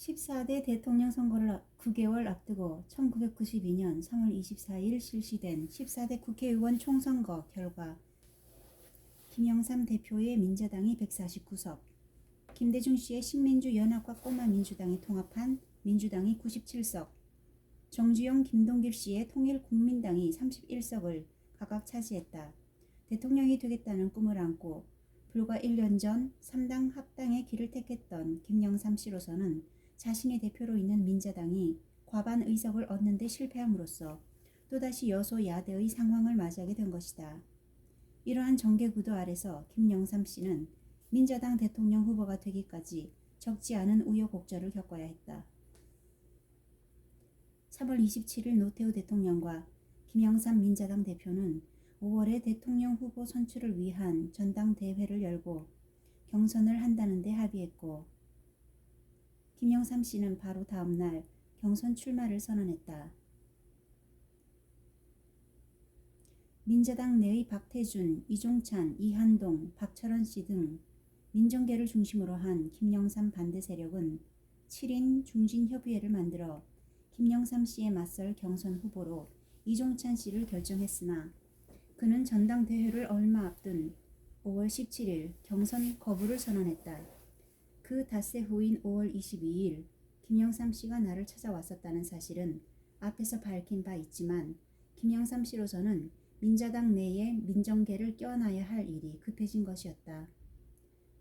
14대 대통령 선거를 9개월 앞두고 1992년 3월 24일 실시된 14대 국회의원 총선거 결과 김영삼 대표의 민자당이 149석, 김대중 씨의 신민주연합과 꼬마민주당이 통합한 민주당이 97석, 정주영 김동길 씨의 통일국민당이 31석을 각각 차지했다. 대통령이 되겠다는 꿈을 안고 불과 1년 전 3당 합당의 길을 택했던 김영삼 씨로서는 자신이 대표로 있는 민자당이 과반 의석을 얻는 데 실패함으로써 또다시 여소야대의 상황을 맞이하게 된 것이다. 이러한 정계구도 아래서 김영삼 씨는 민자당 대통령 후보가 되기까지 적지 않은 우여곡절을 겪어야 했다. 3월 27일 노태우 대통령과 김영삼 민자당 대표는 5월에 대통령 후보 선출을 위한 전당대회를 열고 경선을 한다는 데 합의했고, 김영삼 씨는 바로 다음 날 경선 출마를 선언했다. 민자당 내의 박태준, 이종찬, 이한동, 박철원 씨 등 민정계를 중심으로 한 김영삼 반대 세력은 7인 중진협의회를 만들어 김영삼 씨에 맞설 경선 후보로 이종찬 씨를 결정했으나 그는 전당대회를 얼마 앞둔 5월 17일 경선 거부를 선언했다. 그 닷새 후인 5월 22일 김영삼 씨가 나를 찾아왔었다는 사실은 앞에서 밝힌 바 있지만 김영삼 씨로서는 민자당 내에 민정계를 껴안아야 할 일이 급해진 것이었다.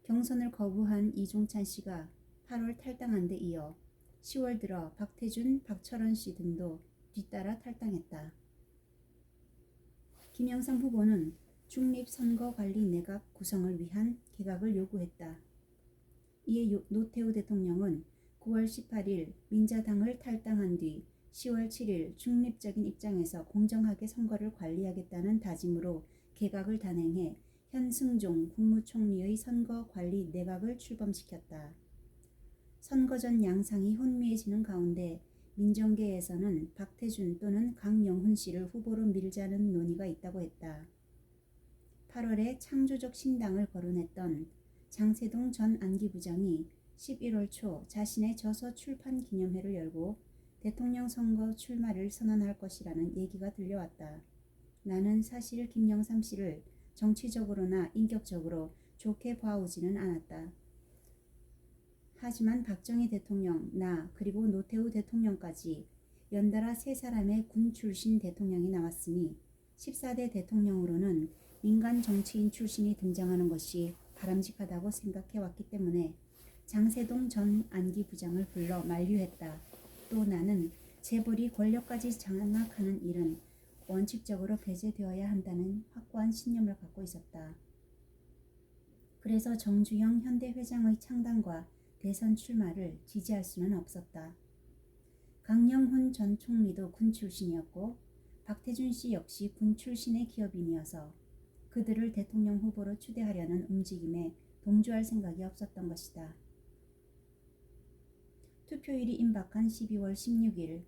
경선을 거부한 이종찬 씨가 8월 탈당한 데 이어 10월 들어 박태준, 박철원 씨 등도 뒤따라 탈당했다. 김영삼 후보는 중립선거관리내각 구성을 위한 개각을 요구했다. 이에 노태우 대통령은 9월 18일 민자당을 탈당한 뒤 10월 7일 중립적인 입장에서 공정하게 선거를 관리하겠다는 다짐으로 개각을 단행해 현승종 국무총리의 선거관리 내각을 출범시켰다. 선거 전 양상이 혼미해지는 가운데 민정계에서는 박태준 또는 강영훈 씨를 후보로 밀자는 논의가 있다고 했다. 8월에 창조적 신당을 거론했던 장세동 전 안기부장이 11월 초 자신의 저서 출판 기념회를 열고 대통령 선거 출마를 선언할 것이라는 얘기가 들려왔다. 나는 사실 김영삼 씨를 정치적으로나 인격적으로 좋게 봐오지는 않았다. 하지만 박정희 대통령, 나 그리고 노태우 대통령까지 연달아 세 사람의 군 출신 대통령이 나왔으니 14대 대통령으로는 민간 정치인 출신이 등장하는 것이 바람직하다고 생각해왔기 때문에 장세동 전 안기부장을 불러 만류했다. 또 나는 재벌이 권력까지 장악하는 일은 원칙적으로 배제되어야 한다는 확고한 신념을 갖고 있었다. 그래서 정주영 현대회장의 창당과 대선 출마를 지지할 수는 없었다. 강영훈 전 총리도 군 출신이었고 박태준 씨 역시 군 출신의 기업인이어서 그들을 대통령 후보로 추대하려는 움직임에 동조할 생각이 없었던 것이다. 투표일이 임박한 12월 16일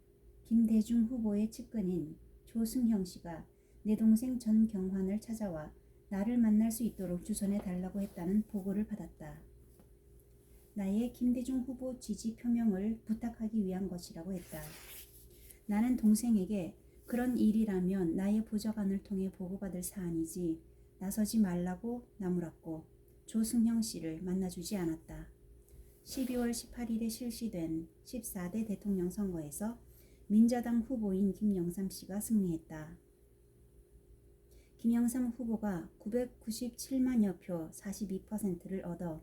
김대중 후보의 측근인 조승형 씨가 내 동생 전경환을 찾아와 나를 만날 수 있도록 주선해 달라고 했다는 보고를 받았다. 나의 김대중 후보 지지 표명을 부탁하기 위한 것이라고 했다. 나는 동생에게 그런 일이라면 나의 보좌관을 통해 보고받을 사안이지 나서지 말라고 나무랐고 조승형 씨를 만나주지 않았다. 12월 18일에 실시된 14대 대통령 선거에서 민자당 후보인 김영삼 씨가 승리했다. 김영삼 후보가 997만여 표 42%를 얻어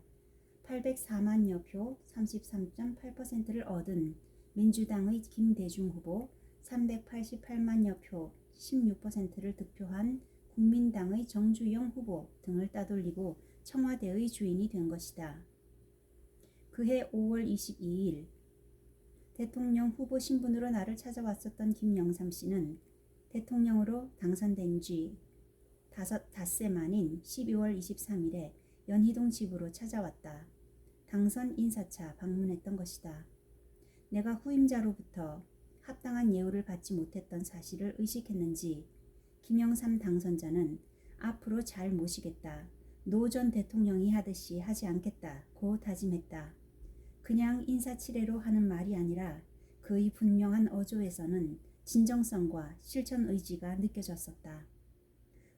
804만여 표 33.8%를 얻은 민주당의 김대중 후보, 388만여 표 16%를 득표한 국민당의 정주영 후보 등을 따돌리고 청와대의 주인이 된 것이다. 그해 5월 22일 대통령 후보 신분으로 나를 찾아왔었던 김영삼 씨는 대통령으로 당선된 지 닷새 만인 12월 23일에 연희동 집으로 찾아왔다. 당선 인사차 방문했던 것이다. 내가 후임자로부터 합당한 예우를 받지 못했던 사실을 의식했는지 김영삼 당선자는 앞으로 잘 모시겠다. 노 전 대통령이 하듯이 하지 않겠다고 다짐했다. 그냥 인사치레로 하는 말이 아니라 그의 분명한 어조에서는 진정성과 실천 의지가 느껴졌었다.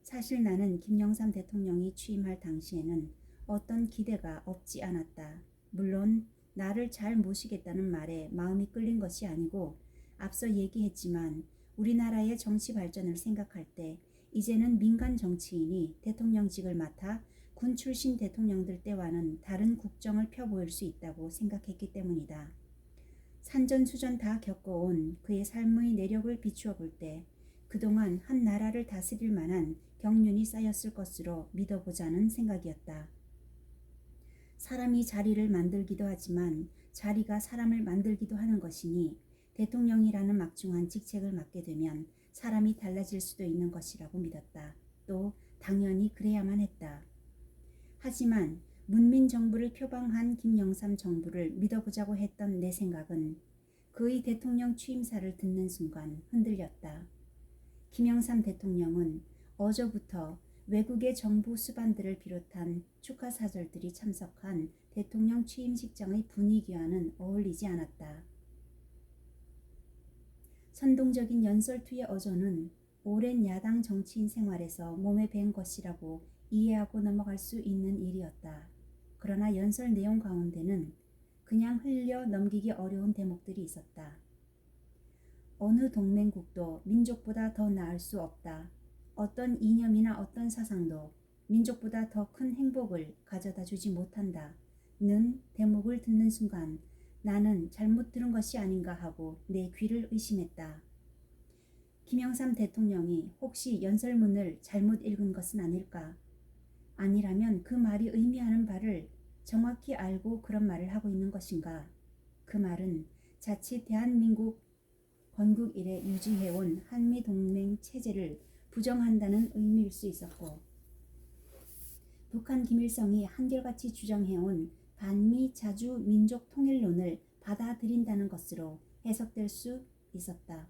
사실 나는 김영삼 대통령이 취임할 당시에는 어떤 기대가 없지 않았다. 물론 나를 잘 모시겠다는 말에 마음이 끌린 것이 아니고 앞서 얘기했지만 우리나라의 정치 발전을 생각할 때 이제는 민간 정치인이 대통령직을 맡아 군 출신 대통령들 때와는 다른 국정을 펴보일 수 있다고 생각했기 때문이다. 산전수전 다 겪어온 그의 삶의 내력을 비추어 볼 때 그동안 한 나라를 다스릴 만한 경륜이 쌓였을 것으로 믿어보자는 생각이었다. 사람이 자리를 만들기도 하지만 자리가 사람을 만들기도 하는 것이니 대통령이라는 막중한 직책을 맡게 되면 사람이 달라질 수도 있는 것이라고 믿었다. 또 당연히 그래야만 했다. 하지만 문민정부를 표방한 김영삼 정부를 믿어보자고 했던 내 생각은 그의 대통령 취임사를 듣는 순간 흔들렸다. 김영삼 대통령은 어제부터 외국의 정부 수반들을 비롯한 축하사절들이 참석한 대통령 취임식장의 분위기와는 어울리지 않았다. 선동적인 연설투의 어조는 오랜 야당 정치인 생활에서 몸에 밴 것이라고 이해하고 넘어갈 수 있는 일이었다. 그러나 연설 내용 가운데는 그냥 흘려 넘기기 어려운 대목들이 있었다. 어느 동맹국도 민족보다 더 나을 수 없다. 어떤 이념이나 어떤 사상도 민족보다 더 큰 행복을 가져다 주지 못한다. 는 대목을 듣는 순간 나는 잘못 들은 것이 아닌가 하고 내 귀를 의심했다. 김영삼 대통령이 혹시 연설문을 잘못 읽은 것은 아닐까? 아니라면 그 말이 의미하는 바를 정확히 알고 그런 말을 하고 있는 것인가? 그 말은 자칫 대한민국 건국 이래 유지해온 한미동맹 체제를 부정한다는 의미일 수 있었고 북한 김일성이 한결같이 주장해온 반미 자주 민족 통일론을 받아들인다는 것으로 해석될 수 있었다.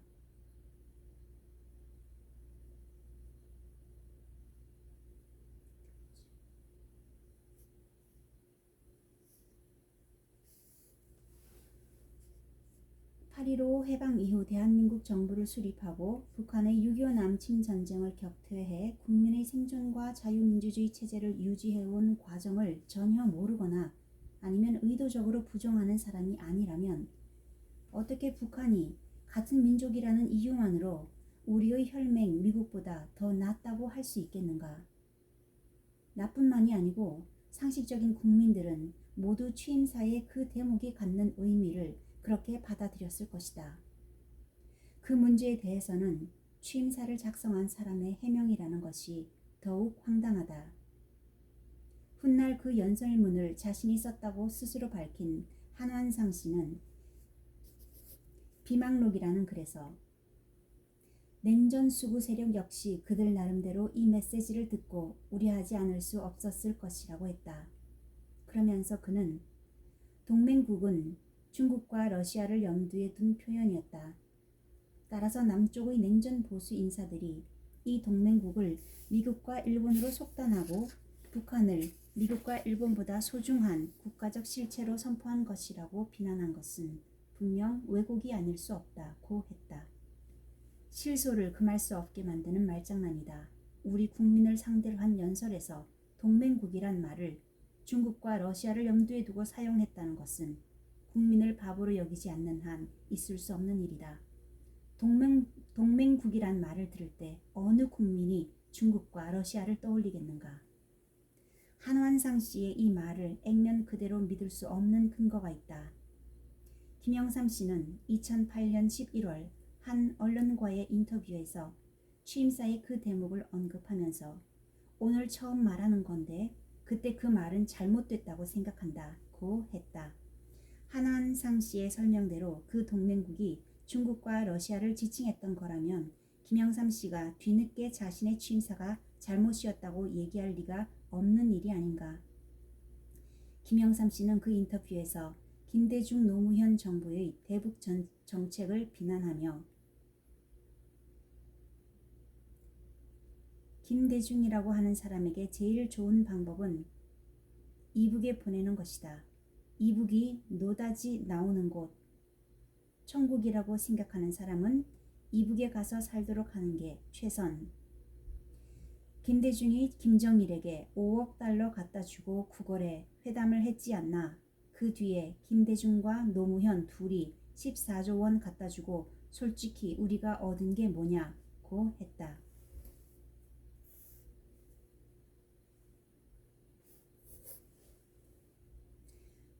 (8.15) 해방 이후 대한민국 정부를 수립하고 북한의 6.25 남침 전쟁을 격퇴해 국민의 생존과 자유민주주의 체제를 유지해온 과정을 전혀 모르거나 아니면 의도적으로 부정하는 사람이 아니라면 어떻게 북한이 같은 민족이라는 이유만으로 우리의 혈맹 미국보다 더 낫다고 할 수 있겠는가? 나뿐만이 아니고 상식적인 국민들은 모두 취임사의 그 대목이 갖는 의미를 그렇게 받아들였을 것이다. 그 문제에 대해서는 취임사를 작성한 사람의 해명이라는 것이 더욱 황당하다. 훗날 그 연설문을 자신이 썼다고 스스로 밝힌 한완상 씨는 비망록이라는 글에서 냉전 수구 세력 역시 그들 나름대로 이 메시지를 듣고 우려하지 않을 수 없었을 것이라고 했다. 그러면서 그는 동맹국은 중국과 러시아를 염두에 둔 표현이었다. 따라서 남쪽의 냉전 보수 인사들이 이 동맹국을 미국과 일본으로 속단하고 북한을 미국과 일본보다 소중한 국가적 실체로 선포한 것이라고 비난한 것은 분명 왜곡이 아닐 수 없다고 했다. 실소를 금할 수 없게 만드는 말장난이다. 우리 국민을 상대로 한 연설에서 동맹국이란 말을 중국과 러시아를 염두에 두고 사용했다는 것은 국민을 바보로 여기지 않는 한 있을 수 없는 일이다. 동맹국이란 말을 들을 때 어느 국민이 중국과 러시아를 떠올리겠는가? 한완상 씨의 이 말을 액면 그대로 믿을 수 없는 근거가 있다. 김영삼 씨는 2008년 11월 한 언론과의 인터뷰에서 취임사의 그 대목을 언급하면서 오늘 처음 말하는 건데 그때 그 말은 잘못됐다고 생각한다고 했다. 한완상 씨의 설명대로 그 동맹국이 중국과 러시아를 지칭했던 거라면 김영삼 씨가 뒤늦게 자신의 취임사가 잘못이었다고 얘기할 리가 없는 일이 아닌가. 김영삼 씨는 그 인터뷰에서 김대중 노무현 정부의 대북 정책을 비난하며 김대중이라고 하는 사람에게 제일 좋은 방법은 이북에 보내는 것이다. 이북이 노다지 나오는 곳, 천국이라고 생각하는 사람은 이북에 가서 살도록 하는 게 최선. 김대중이 김정일에게 5억 달러 갖다 주고 구걸에 회담을 했지 않나. 그 뒤에 김대중과 노무현 둘이 14조 원 갖다 주고 솔직히 우리가 얻은 게 뭐냐고 했다.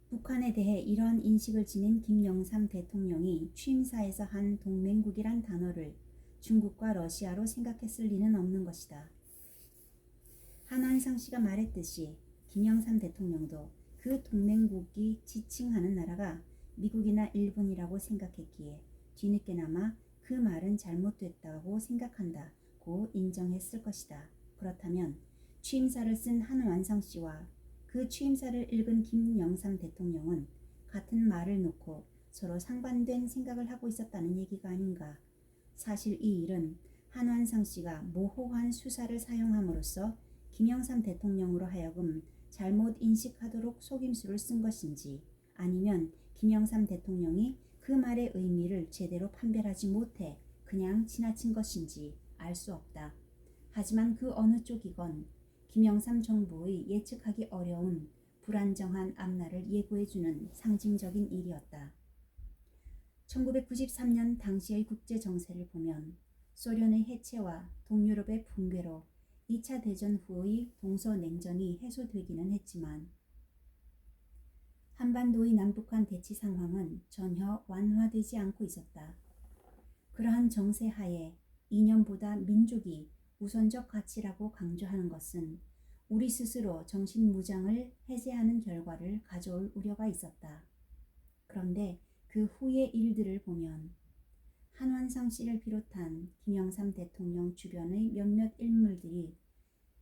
북한에 대해 이러한 인식을 지닌 김영삼 대통령이 취임사에서 한 동맹국이란 단어를 중국과 러시아로 생각했을 리는 없는 것이다. 한완상 씨가 말했듯이 김영삼 대통령도 그 동맹국이 지칭하는 나라가 미국이나 일본이라고 생각했기에 뒤늦게나마 그 말은 잘못됐다고 생각한다고 인정했을 것이다. 그렇다면 취임사를 쓴 한완상 씨와 그 취임사를 읽은 김영삼 대통령은 같은 말을 놓고 서로 상반된 생각을 하고 있었다는 얘기가 아닌가. 사실 이 일은 한완상 씨가 모호한 수사를 사용함으로써 김영삼 대통령으로 하여금 잘못 인식하도록 속임수를 쓴 것인지 아니면 김영삼 대통령이 그 말의 의미를 제대로 판별하지 못해 그냥 지나친 것인지 알 수 없다. 하지만 그 어느 쪽이건 김영삼 정부의 예측하기 어려운 불안정한 앞날을 예고해주는 상징적인 일이었다. 1993년 당시의 국제 정세를 보면 소련의 해체와 동유럽의 붕괴로 2차 대전 후의 동서냉전이 해소되기는 했지만 한반도의 남북한 대치 상황은 전혀 완화되지 않고 있었다. 그러한 정세 하에 이념보다 민족이 우선적 가치라고 강조하는 것은 우리 스스로 정신무장을 해제하는 결과를 가져올 우려가 있었다. 그런데 그 후의 일들을 보면 한완상 씨를 비롯한 김영삼 대통령 주변의 몇몇 인물들이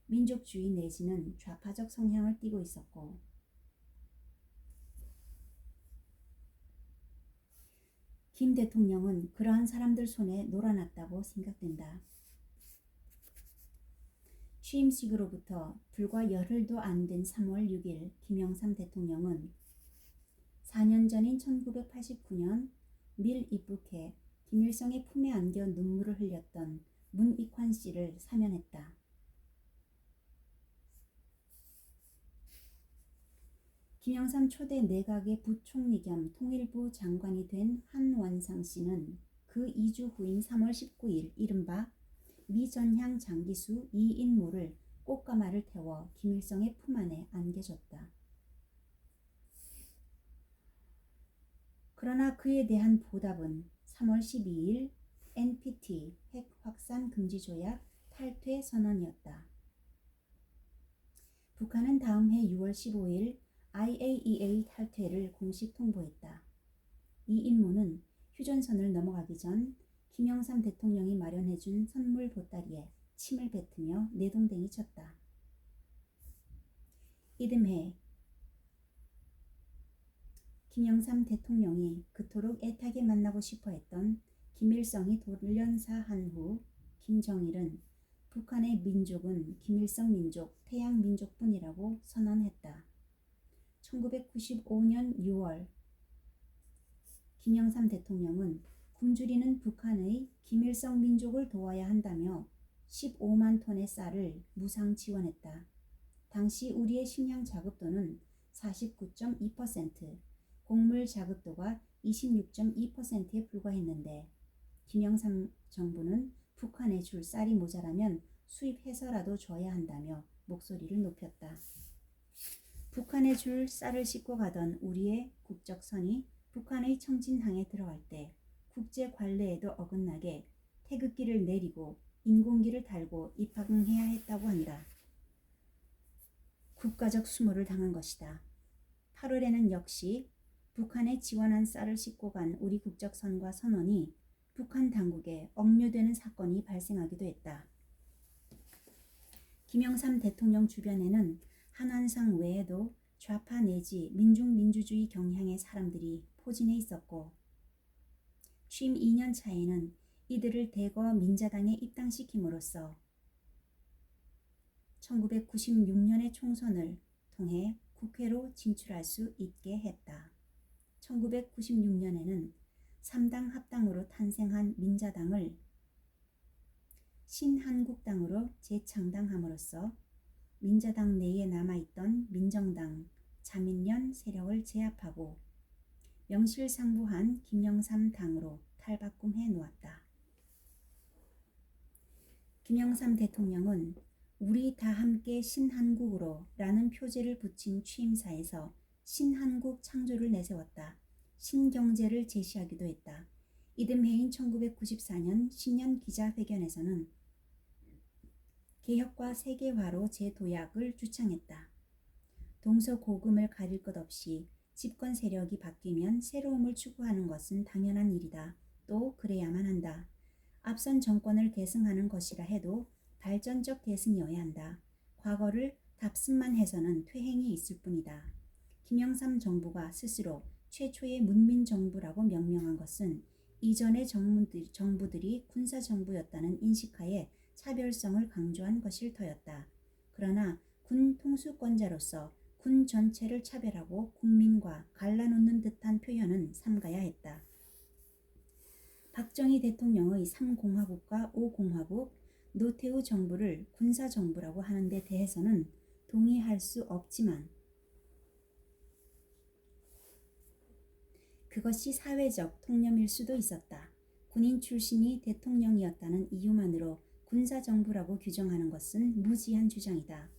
민족주의 내지는 좌파적 성향을 띠고 있었고 김 대통령은 그러한 사람들 손에 놀아났다고 생각된다. 취임식으로부터 불과 열흘도 안 된 3월 6일 김영삼 대통령은 4년 전인 1989년 밀 입국해 김일성의 품에 안겨 눈물을 흘렸던 문익환 씨를 사면했다. 김영삼 초대 내각의 부총리 겸 통일부 장관이 된 한완상 씨는 그 2주 후인 3월 19일 이른바 미전향 장기수 2인모를 꽃가마를 태워 김일성의 품 안에 안겨줬다. 그러나 그에 대한 보답은 3월 12일 NPT 핵 확산 금지 조약 탈퇴 선언이었다. 북한은 다음 해 6월 15일 IAEA 탈퇴를 공식 통보했다. 이 임무는 휴전선을 넘어가기 전 김영삼 대통령이 마련해준 선물 보따리에 침을 뱉으며 내동댕이 쳤다. 이듬해 김영삼 대통령이 그토록 애타게 만나고 싶어 했던 김일성이 돌연사한 후 김정일은 북한의 민족은 김일성 민족, 태양 민족뿐이라고 선언했다. 1995년 6월 김영삼 대통령은 굶주리는 북한의 김일성 민족을 도와야 한다며 15만 톤의 쌀을 무상 지원했다. 당시 우리의 식량 자급도는 49.2%, 곡물 자급도가 26.2%에 불과했는데 김영삼 정부는 북한에 줄 쌀이 모자라면 수입해서라도 줘야 한다며 목소리를 높였다. 북한에 줄 쌀을 싣고 가던 우리의 국적선이 북한의 청진항에 들어갈 때 국제 관례에도 어긋나게 태극기를 내리고 인공기를 달고 입항해야 했다고 한다. 국가적 수모를 당한 것이다. 8월에는 역시 북한에 지원한 쌀을 싣고 간 우리 국적선과 선원이 북한 당국에 억류되는 사건이 발생하기도 했다. 김영삼 대통령 주변에는 한완상 외에도 좌파 내지 민중민주주의 경향의 사람들이 포진해 있었고 취임 2년 차에는 이들을 대거 민자당에 입당시킴으로써 1996년의 총선을 통해 국회로 진출할 수 있게 했다. 1996년에는 3당 합당으로 탄생한 민자당을 신한국당으로 재창당함으로써 민자당 내에 남아있던 민정당, 자민련 세력을 제압하고 명실상부한 김영삼 당으로 탈바꿈해 놓았다. 김영삼 대통령은 우리 다 함께 신한국으로 라는 표제를 붙인 취임사에서 신한국 창조를 내세웠다. 신경제를 제시하기도 했다. 이듬해인 1994년 신년 기자회견에서는 개혁과 세계화로 재도약을 주창했다. 동서고금을 가릴 것 없이 집권 세력이 바뀌면 새로움을 추구하는 것은 당연한 일이다. 또 그래야만 한다. 앞선 정권을 계승하는 것이라 해도 발전적 계승이어야 한다. 과거를 답습만 해서는 퇴행이 있을 뿐이다. 김영삼 정부가 스스로 최초의 문민정부라고 명명한 것은 이전의 정부들이 군사정부였다는 인식하에 차별성을 강조한 것일 터였다. 그러나 군 통수권자로서 군 전체를 차별하고 국민과 갈라놓는 듯한 표현은 삼가야 했다. 박정희 대통령의 3공화국과 5공화국, 노태우 정부를 군사정부라고 하는 데 대해서는 동의할 수 없지만 그것이 사회적 통념일 수도 있었다. 군인 출신이 대통령이었다는 이유만으로 군사정부라고 규정하는 것은 무지한 주장이다.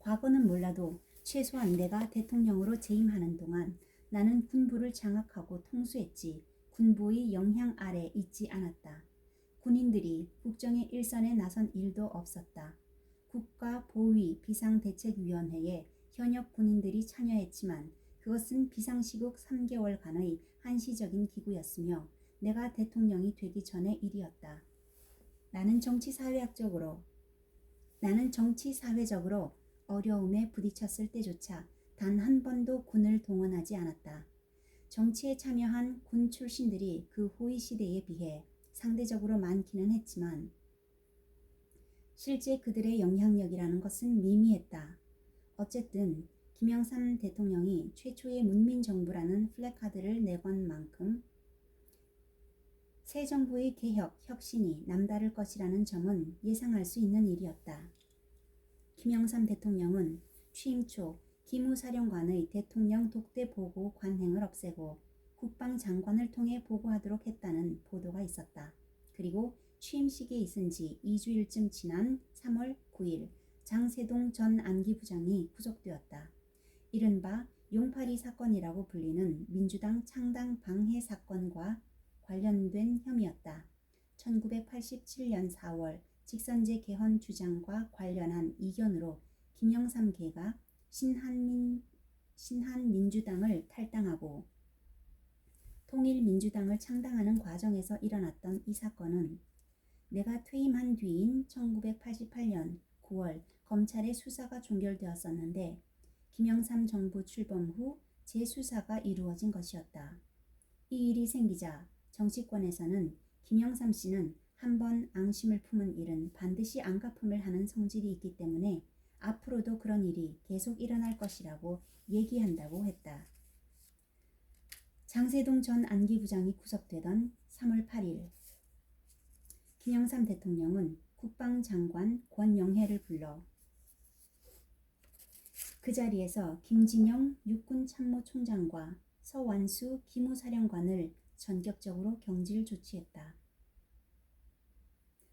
과거는 몰라도 최소한 내가 대통령으로 재임하는 동안 나는 군부를 장악하고 통수했지 군부의 영향 아래 있지 않았다. 군인들이 국정의 일선에 나선 일도 없었다. 국가보위 비상대책위원회에 현역 군인들이 참여했지만 그것은 비상시국 3개월간의 한시적인 기구였으며 내가 대통령이 되기 전의 일이었다. 나는 정치사회적으로 어려움에 부딪혔을 때조차 단 한 번도 군을 동원하지 않았다. 정치에 참여한 군 출신들이 그 후의 시대에 비해 상대적으로 많기는 했지만 실제 그들의 영향력이라는 것은 미미했다. 어쨌든 김영삼 대통령이 최초의 문민정부라는 플래카드를 내건 만큼 새 정부의 개혁, 혁신이 남다를 것이라는 점은 예상할 수 있는 일이었다. 김영삼 대통령은 취임 초 기무사령관의 대통령 독대 보고 관행을 없애고 국방장관을 통해 보고하도록 했다는 보도가 있었다. 그리고 취임식에 있은 지 2주일쯤 지난 3월 9일 장세동 전 안기부장이 구속되었다. 이른바 용파리 사건이라고 불리는 민주당 창당 방해 사건과 관련된 혐의였다. 1987년 4월 직선제 개헌 주장과 관련한 이견으로 김영삼계가 신한민주당을 탈당하고 통일민주당을 창당하는 과정에서 일어났던 이 사건은 내가 퇴임한 뒤인 1988년 9월 검찰의 수사가 종결되었었는데 김영삼 정부 출범 후 재수사가 이루어진 것이었다. 이 일이 생기자 정치권에서는 김영삼 씨는 한번 앙심을 품은 일은 반드시 안갚음을 하는 성질이 있기 때문에 앞으로도 그런 일이 계속 일어날 것이라고 얘기한다고 했다. 장세동 전 안기부장이 구속되던 3월 8일 김영삼 대통령은 국방장관 권영해를 불러 그 자리에서 김진영 육군참모총장과 서완수 기무사령관을 전격적으로 경질 조치했다.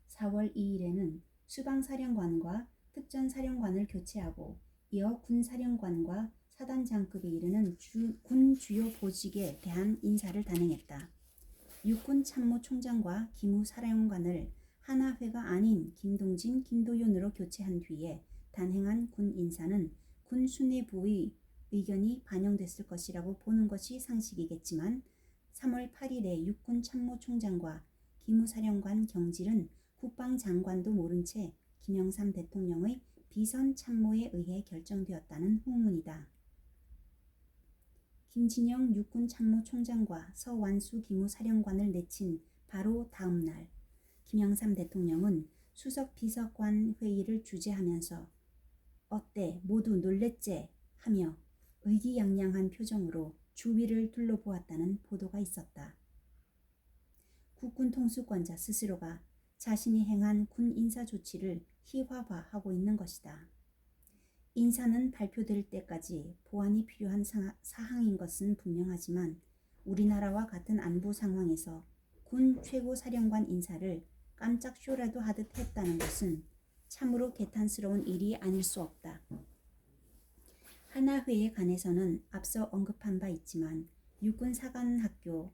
4월 2일에는 수방사령관과 특전사령관을 교체하고 이어 군사령관과 사단장급에 이르는 군 주요 보직에 대한 인사를 단행했다. 육군참모총장과 기무사령관을 하나회가 아닌 김동진, 김도윤으로 교체한 뒤에 단행한 군 인사는 군 수뇌부의 의견이 반영됐을 것이라고 보는 것이 상식이겠지만 3월 8일에 육군참모총장과 기무사령관 경질은 국방장관도 모른 채 김영삼 대통령의 비선 참모에 의해 결정되었다는 후문이다. 김진영 육군참모총장과 서완수 기무사령관을 내친 바로 다음 날 김영삼 대통령은 수석 비서관 회의를 주재하면서 어때 모두 놀랬제 하며 의기양양한 표정으로 주위를 둘러보았다는 보도가 있었다. 국군 통수권자 스스로가 자신이 행한 군 인사 조치를 희화화하고 있는 것이다. 인사는 발표될 때까지 보완이 필요한 사항인 것은 분명하지만 우리나라와 같은 안보 상황에서 군 최고사령관 인사를 깜짝 쇼라도 하듯 했다는 것은 참으로 개탄스러운 일이 아닐 수 없다. 하나회에 관해서는 앞서 언급한 바 있지만 육군사관학교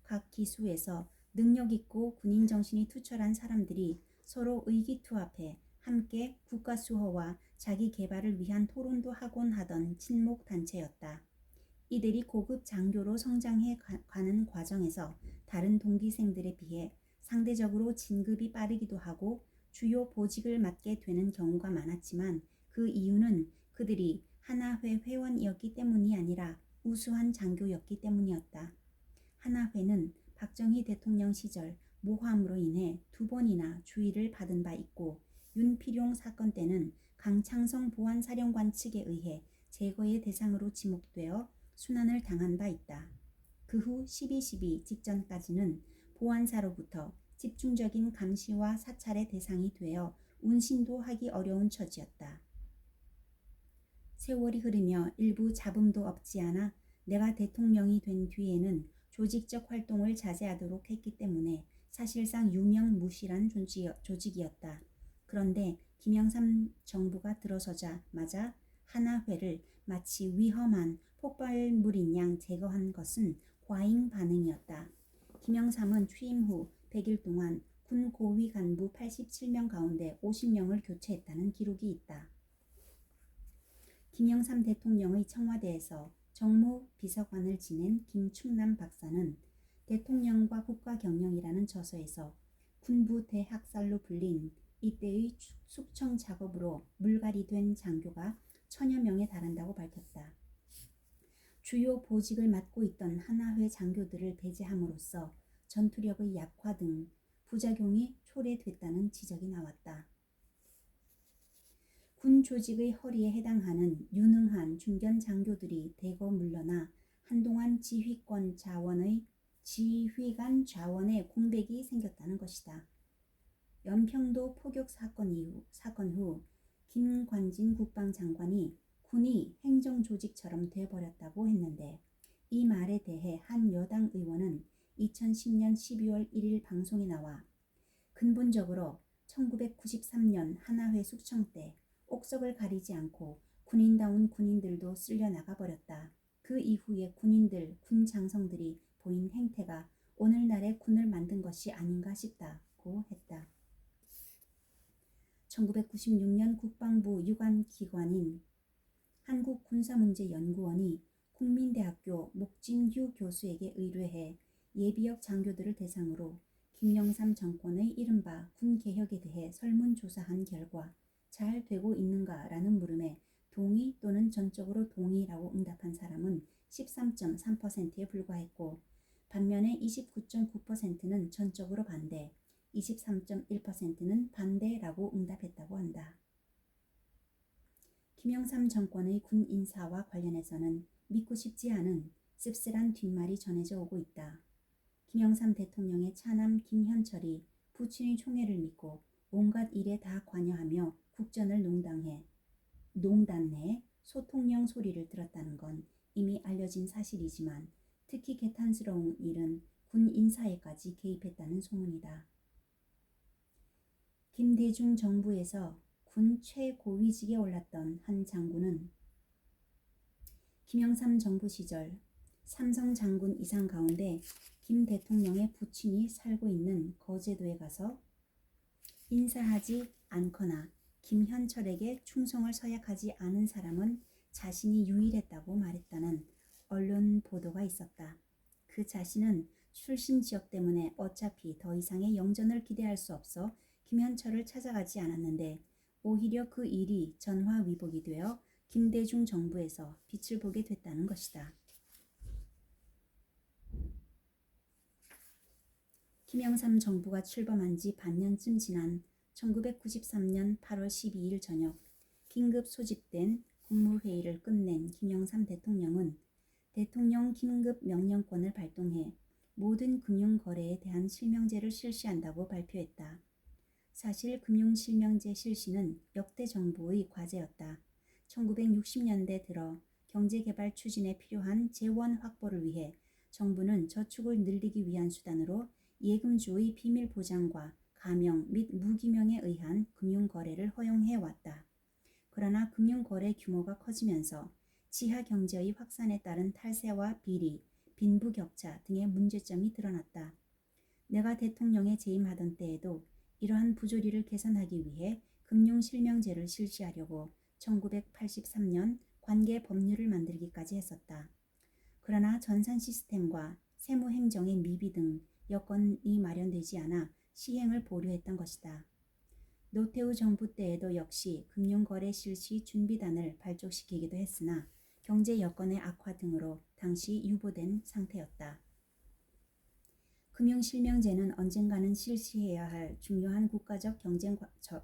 각 기수에서 능력있고 군인 정신이 투철한 사람들이 서로 의기투합해 함께 국가수호와 자기 개발을 위한 토론도 하곤 하던 친목 단체였다. 이들이 고급 장교로 성장해 가는 과정에서 다른 동기생들에 비해 상대적으로 진급이 빠르기도 하고 주요 보직을 맡게 되는 경우가 많았지만 그 이유는 그들이 하나회 회원이었기 때문이 아니라 우수한 장교였기 때문이었다. 하나회는 박정희 대통령 시절 모함으로 인해 2번이나 주의를 받은 바 있고 윤필용 사건 때는 강창성 보안사령관 측에 의해 제거의 대상으로 지목되어 순환을 당한 바 있다. 그 후 12.12 직전까지는 보안사로부터 집중적인 감시와 사찰의 대상이 되어 운신도 하기 어려운 처지였다. 세월이 흐르며 일부 잡음도 없지 않아 내가 대통령이 된 뒤에는 조직적 활동을 자제하도록 했기 때문에 사실상 유명무실한 조직이었다. 그런데 김영삼 정부가 들어서자마자 하나회를 마치 위험한 폭발물인 양 제거한 것은 과잉 반응이었다. 김영삼은 취임 후 100일 동안 군 고위 간부 87명 가운데 50명을 교체했다는 기록이 있다. 김영삼 대통령의 청와대에서 정무비서관을 지낸 김충남 박사는 대통령과 국가경영이라는 저서에서 군부 대학살로 불린 이때의 숙청 작업으로 물갈이된 장교가 1000여 명에 달한다고 밝혔다. 주요 보직을 맡고 있던 하나회 장교들을 배제함으로써 전투력의 약화 등 부작용이 초래됐다는 지적이 나왔다. 군 조직의 허리에 해당하는 유능한 중견 장교들이 대거 물러나 한동안 지휘관 자원의 공백이 생겼다는 것이다. 연평도 포격 사건 후 김관진 국방장관이 군이 행정조직처럼 돼버렸다고 했는데 이 말에 대해 한 여당 의원은 2010년 12월 1일 방송에 나와 근본적으로 1993년 하나회 숙청 때 옥석을 가리지 않고 군인다운 군인들도 쓸려 나가버렸다. 그 이후에 군 장성들이 보인 행태가 오늘날의 군을 만든 것이 아닌가 싶다고 했다. 1996년 국방부 유관기관인 한국군사문제연구원이 국민대학교 목진휴 교수에게 의뢰해 예비역 장교들을 대상으로 김영삼 정권의 이른바 군개혁에 대해 설문조사한 결과 잘 되고 있는가라는 물음에 동의 또는 전적으로 동의라고 응답한 사람은 13.3%에 불과했고 반면에 29.9%는 전적으로 반대, 23.1%는 반대라고 응답했다고 한다. 김영삼 정권의 군 인사와 관련해서는 믿고 싶지 않은 씁쓸한 뒷말이 전해져 오고 있다. 김영삼 대통령의 차남 김현철이 부친의 총애를 믿고 온갖 일에 다 관여하며 국전을 농단해 소통령 소리를 들었다는 건 이미 알려진 사실이지만 특히 개탄스러운 일은 군 인사에까지 개입했다는 소문이다. 김대중 정부에서 군 최고위직에 올랐던 한 장군은 김영삼 정부 시절 삼성 장군 이상 가운데 김 대통령의 부친이 살고 있는 거제도에 가서 인사하지 않거나 김현철에게 충성을 서약하지 않은 사람은 자신이 유일했다고 말했다는 언론 보도가 있었다. 그 자신은 출신 지역 때문에 어차피 더 이상의 영전을 기대할 수 없어 김현철을 찾아가지 않았는데 오히려 그 일이 전화위복이 되어 김대중 정부에서 빛을 보게 됐다는 것이다. 김영삼 정부가 출범한 지 반년쯤 지난 1993년 8월 12일 저녁 긴급 소집된 국무회의를 끝낸 김영삼 대통령은 대통령 긴급 명령권을 발동해 모든 금융거래에 대한 실명제를 실시한다고 발표했다. 사실 금융실명제 실시는 역대 정부의 과제였다. 1960년대 들어 경제개발 추진에 필요한 재원 확보를 위해 정부는 저축을 늘리기 위한 수단으로 예금주의 비밀 보장과 가명 및 무기명에 의한 금융거래를 허용해왔다. 그러나 금융거래 규모가 커지면서 지하경제의 확산에 따른 탈세와 비리, 빈부격차 등의 문제점이 드러났다. 내가 대통령에 재임하던 때에도 이러한 부조리를 개선하기 위해 금융실명제를 실시하려고 1983년 관계 법률을 만들기까지 했었다. 그러나 전산 시스템과 세무행정의 미비 등 여건이 마련되지 않아 시행을 보류했던 것이다. 노태우 정부 때에도 역시 금융거래 실시 준비단을 발족시키기도 했으나 경제 여건의 악화 등으로 당시 유보된 상태였다. 금융실명제는 언젠가는 실시해야 할 중요한 국가적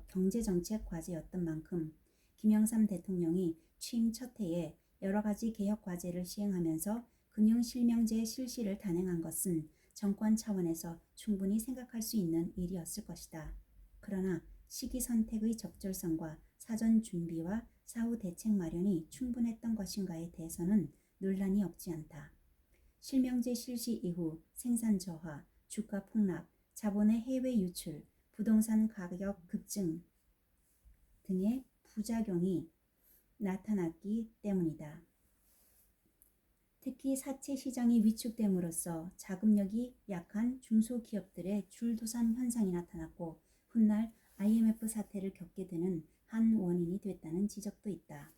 경제정책 과제였던 만큼 김영삼 대통령이 취임 첫 해에 여러 가지 개혁 과제를 시행하면서 금융실명제 실시를 단행한 것은 정권 차원에서 충분히 생각할 수 있는 일이었을 것이다. 그러나 시기 선택의 적절성과 사전 준비와 사후 대책 마련이 충분했던 것인가에 대해서는 논란이 없지 않다. 실명제 실시 이후 생산 저하, 주가 폭락, 자본의 해외 유출, 부동산 가격 급증 등의 부작용이 나타났기 때문이다. 특히 사채 시장이 위축됨으로써 자금력이 약한 중소기업들의 줄도산 현상이 나타났고 훗날 IMF 사태를 겪게 되는 한 원인이 됐다는 지적도 있다.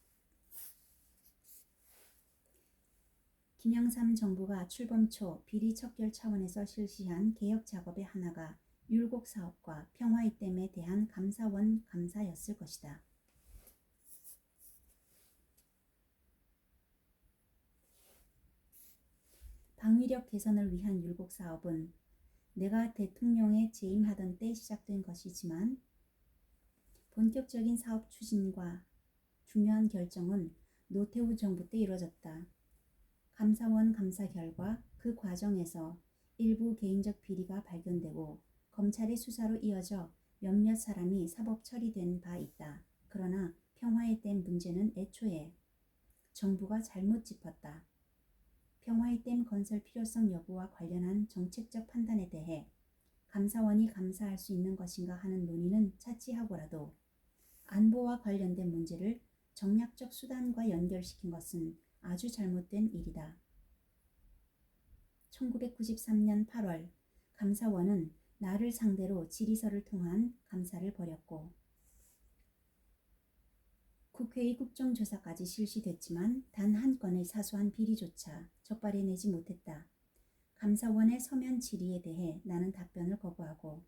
김영삼 정부가 출범 초 비리 척결 차원에서 실시한 개혁 작업의 하나가 율곡 사업과 평화이댐에 대한 감사원 감사였을 것이다. 방위력 개선을 위한 율곡 사업은 내가 대통령에 재임하던 때 시작된 것이지만 본격적인 사업 추진과 중요한 결정은 노태우 정부 때 이루어졌다. 감사원 감사 결과 그 과정에서 일부 개인적 비리가 발견되고 검찰의 수사로 이어져 몇몇 사람이 사법 처리된 바 있다. 그러나 평화의 댐 문제는 애초에 정부가 잘못 짚었다. 평화의 댐 건설 필요성 여부와 관련한 정책적 판단에 대해 감사원이 감사할 수 있는 것인가 하는 논의는 차치하고라도 안보와 관련된 문제를 정략적 수단과 연결시킨 것은 아주 잘못된 일이다. 1993년 8월 감사원은 나를 상대로 질의서를 통한 감사를 벌였고 국회의 국정조사까지 실시됐지만 단 한 건의 사소한 비리조차 적발해내지 못했다. 감사원의 서면 질의에 대해 나는 답변을 거부하고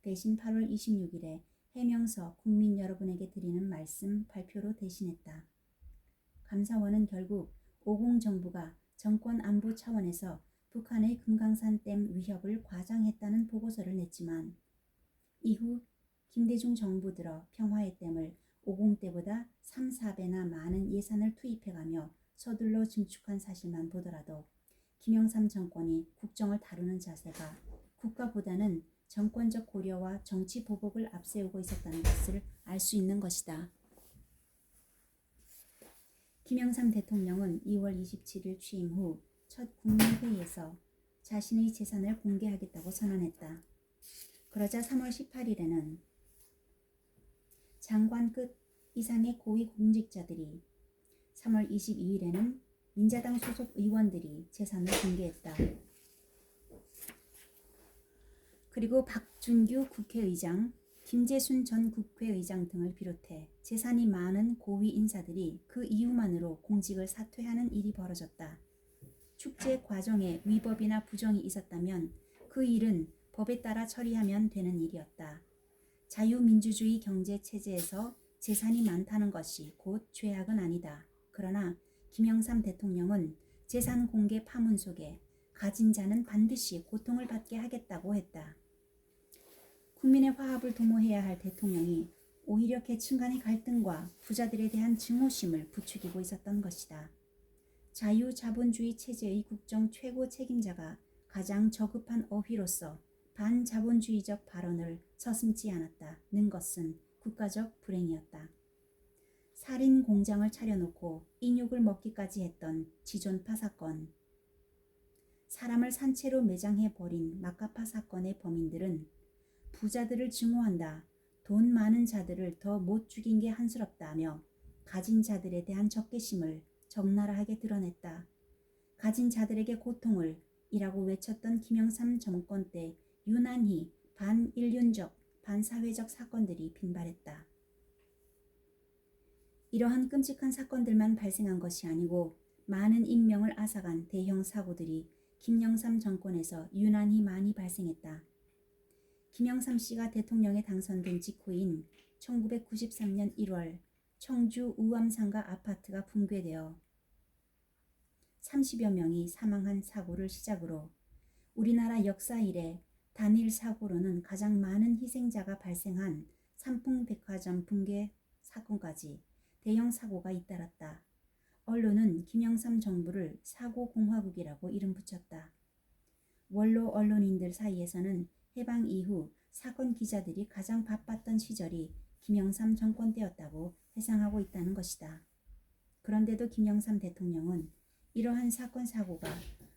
대신 8월 26일에 해명서 국민 여러분에게 드리는 말씀 발표로 대신했다. 감사원은 결국 50 정부가 정권 안보 차원에서 북한의 금강산 댐 위협을 과장했다는 보고서를 냈지만 이후 김대중 정부 들어 평화의 댐을 50 때보다 3, 4배나 많은 예산을 투입해가며 서둘러 증축한 사실만 보더라도 김영삼 정권이 국정을 다루는 자세가 국가보다는 정권적 고려와 정치 보복을 앞세우고 있었다는 것을 알 수 있는 것이다. 김영삼 대통령은 2월 27일 취임 후 첫 국무회의에서 자신의 재산을 공개하겠다고 선언했다. 그러자 3월 18일에는 장관급 이상의 고위 공직자들이 3월 22일에는 민자당 소속 의원들이 재산을 공개했다. 그리고 박준규 국회의장, 김재순 전 국회의장 등을 비롯해 재산이 많은 고위 인사들이 그 이유만으로 공직을 사퇴하는 일이 벌어졌다. 축제 과정에 위법이나 부정이 있었다면 그 일은 법에 따라 처리하면 되는 일이었다. 자유민주주의 경제체제에서 재산이 많다는 것이 곧 죄악은 아니다. 그러나 김영삼 대통령은 재산 공개 파문 속에 가진 자는 반드시 고통을 받게 하겠다고 했다. 국민의 화합을 도모해야 할 대통령이 오히려 계층 간의 갈등과 부자들에 대한 증오심을 부추기고 있었던 것이다. 자유자본주의 체제의 국정 최고 책임자가 가장 저급한 어휘로서 반자본주의적 발언을 서슴지 않았다는 것은 국가적 불행이었다. 살인 공장을 차려놓고 인육을 먹기까지 했던 지존파 사건, 사람을 산채로 매장해버린 마카파 사건의 범인들은 부자들을 증오한다, 돈 많은 자들을 더 못 죽인 게 한스럽다며 가진 자들에 대한 적개심을 적나라하게 드러냈다. 가진 자들에게 고통을 이라고 외쳤던 김영삼 정권 때 유난히 반인륜적, 반사회적 사건들이 빈발했다. 이러한 끔찍한 사건들만 발생한 것이 아니고 많은 인명을 앗아간 대형 사고들이 김영삼 정권에서 유난히 많이 발생했다. 김영삼 씨가 대통령에 당선된 직후인 1993년 1월 청주 우암상가 아파트가 붕괴되어 30여 명이 사망한 사고를 시작으로 우리나라 역사 이래 단일 사고로는 가장 많은 희생자가 발생한 삼풍백화점 붕괴 사건까지 대형 사고가 잇따랐다. 언론은 김영삼 정부를 사고공화국이라고 이름 붙였다. 원로 언론인들 사이에서는 해방 이후 사건 기자들이 가장 바빴던 시절이 김영삼 정권 때였다고 회상하고 있다는 것이다. 그런데도 김영삼 대통령은 이러한 사건 사고가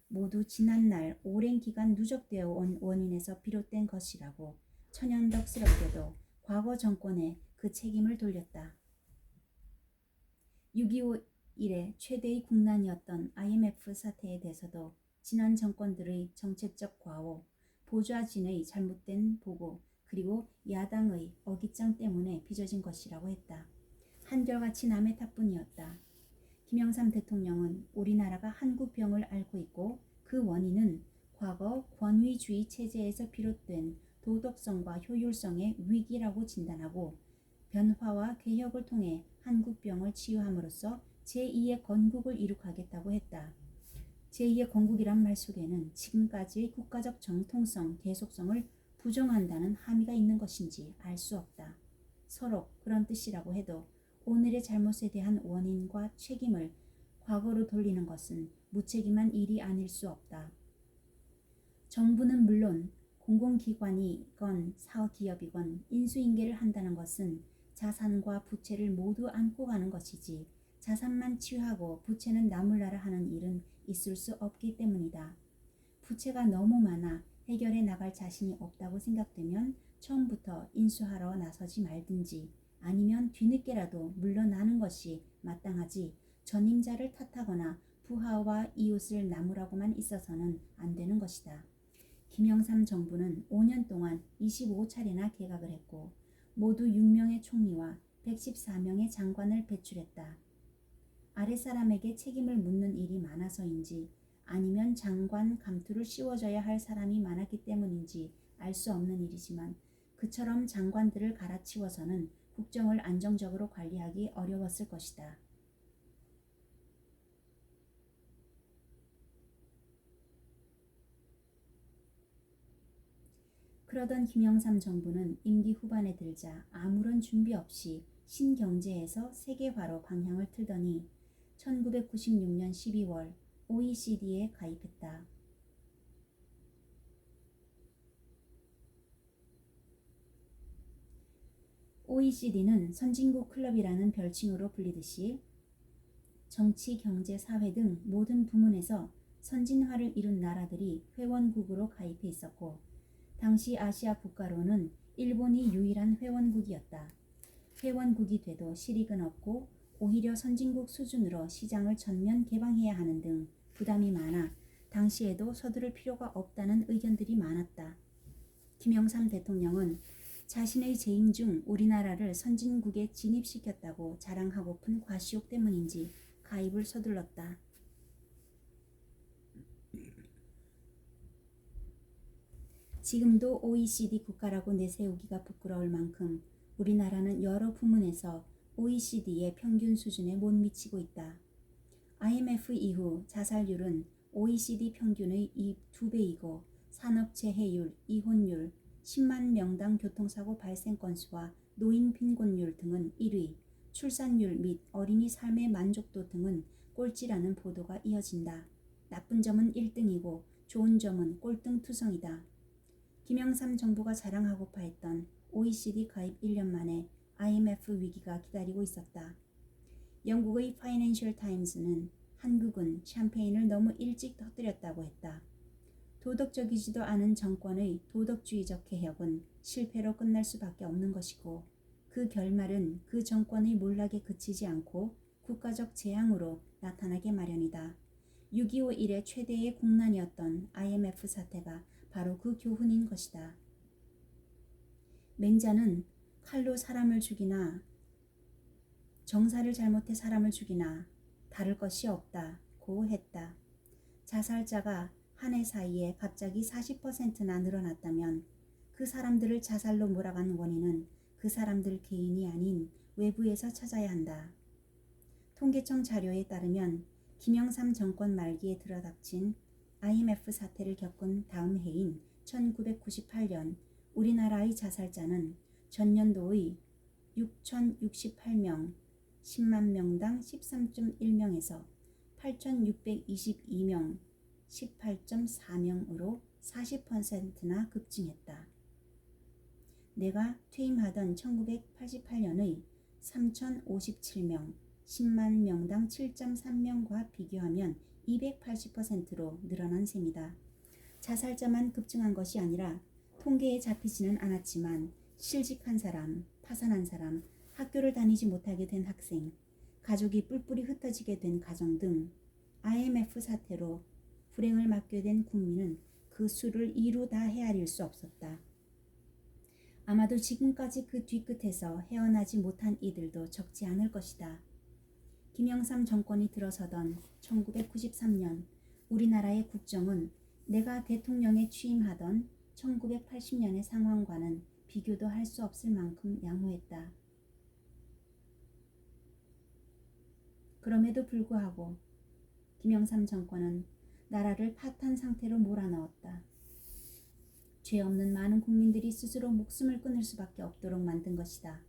모두 지난날 오랜 기간 누적되어 온 원인에서 비롯된 것이라고 천연덕스럽게도 과거 정권에 그 책임을 돌렸다. 6.25 이래 최대의 국난이었던 IMF 사태에 대해서도 지난 정권들의 정책적 과오, 보좌진의 잘못된 보고, 그리고 야당의 어깃장 때문에 빚어진 것이라고 했다. 한결같이 남의 탓뿐이었다. 김영삼 대통령은 우리나라가 한국병을 앓고 있고 그 원인은 과거 권위주의 체제에서 비롯된 도덕성과 효율성의 위기라고 진단하고 변화와 개혁을 통해 한국병을 치유함으로써 제2의 건국을 이룩하겠다고 했다. 제2의 건국이란 말 속에는 지금까지의 국가적 정통성, 계속성을 부정한다는 함의가 있는 것인지 알 수 없다. 서로 그런 뜻이라고 해도 오늘의 잘못에 대한 원인과 책임을 과거로 돌리는 것은 무책임한 일이 아닐 수 없다. 정부는 물론 공공기관이건 사기업이건 인수인계를 한다는 것은 자산과 부채를 모두 안고 가는 것이지 자산만 치유하고 부채는 나몰라라 하는 일은 있을 수 없기 때문이다. 부채가 너무 많아 해결해 나갈 자신이 없다고 생각되면 처음부터 인수하러 나서지 말든지 아니면 뒤늦게라도 물러나는 것이 마땅하지 전임자를 탓하거나 부하와 이웃을 나무라고만 있어서는 안 되는 것이다. 김영삼 정부는 5년 동안 25차례나 개각을 했고 모두 6명의 총리와 114명의 장관을 배출했다. 아랫사람에게 책임을 묻는 일이 많아서인지 아니면 장관 감투를 씌워줘야 할 사람이 많았기 때문인지 알 수 없는 일이지만 그처럼 장관들을 갈아치워서는 국정을 안정적으로 관리하기 어려웠을 것이다. 그러던 김영삼 정부는 임기 후반에 들자 아무런 준비 없이 신경제에서 세계화로 방향을 틀더니 1996년 12월 OECD에 가입했다. OECD는 선진국 클럽이라는 별칭으로 불리듯이 정치, 경제, 사회 등 모든 부문에서 선진화를 이룬 나라들이 회원국으로 가입해 있었고 당시 아시아 국가로는 일본이 유일한 회원국이었다. 회원국이 돼도 실익은 없고 오히려 선진국 수준으로 시장을 전면 개방해야 하는 등 부담이 많아 당시에도 서두를 필요가 없다는 의견들이 많았다. 김영삼 대통령은 자신의 재임 중 우리나라를 선진국에 진입시켰다고 자랑하고픈 과시욕 때문인지 가입을 서둘렀다. 지금도 OECD 국가라고 내세우기가 부끄러울 만큼 우리나라는 여러 부문에서 OECD의 평균 수준에 못 미치고 있다. IMF 이후 자살률은 OECD 평균의 2배이고 산업재해율, 이혼율, 10만 명당 교통사고 발생 건수와 노인 빈곤율 등은 1위, 출산율 및 어린이 삶의 만족도 등은 꼴찌라는 보도가 이어진다. 나쁜 점은 1등이고 좋은 점은 꼴등투성이다. 김영삼 정부가 자랑하고파 했던 OECD 가입 1년 만에 IMF 위기가 기다리고 있었다. 영국의 파이낸셜 타임스는 한국은 샴페인을 너무 일찍 터뜨렸다고 했다. 도덕적이지도 않은 정권의 도덕주의적 개혁은 실패로 끝날 수밖에 없는 것이고 그 결말은 그 정권의 몰락에 그치지 않고 국가적 재앙으로 나타나게 마련이다. 6.25 이래 최대의 공난이었던 IMF 사태가 바로 그 교훈인 것이다. 맹자는 칼로 사람을 죽이나 정사를 잘못해 사람을 죽이나 다를 것이 없다고 했다. 자살자가 한 해 사이에 갑자기 40%나 늘어났다면 그 사람들을 자살로 몰아간 원인은 그 사람들 개인이 아닌 외부에서 찾아야 한다. 통계청 자료에 따르면 김영삼 정권 말기에 들어닥친 IMF 사태를 겪은 다음 해인 1998년 우리나라의 자살자는 전년도의 6,068명, 10만 명당 13.1명에서 8,622명, 18.4명으로 40%나 급증했다. 내가 퇴임하던 1988년의 3,057명, 10만 명당 7.3명과 비교하면 280%로 늘어난 셈이다. 자살자만 급증한 것이 아니라 통계에 잡히지는 않았지만 실직한 사람, 파산한 사람, 학교를 다니지 못하게 된 학생, 가족이 뿔뿔이 흩어지게 된 가정 등 IMF 사태로 불행을 맞게 된 국민은 그 수를 이루 다 헤아릴 수 없었다. 아마도 지금까지 그 뒤끝에서 헤어나지 못한 이들도 적지 않을 것이다. 김영삼 정권이 들어서던 1993년 우리나라의 국정은 내가 대통령에 취임하던 1980년의 상황과는 비교도 할 수 없을 만큼 양호했다. 그럼에도 불구하고 김영삼 정권은 나라를 파탄 상태로 몰아넣었다. 죄 없는 많은 국민들이 스스로 목숨을 끊을 수밖에 없도록 만든 것이다.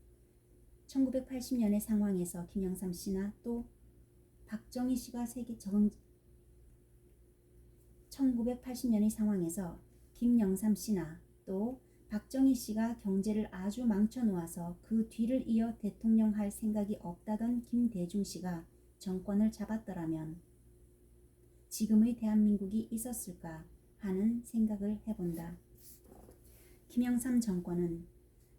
1980년의 상황에서 김영삼 씨나 또 박정희 씨가 1980년의 상황에서 김영삼 씨나 또 박정희 씨가 경제를 아주 망쳐놓아서 그 뒤를 이어 대통령 할 생각이 없다던 김대중 씨가 정권을 잡았더라면 지금의 대한민국이 있었을까 하는 생각을 해본다. 김영삼 정권은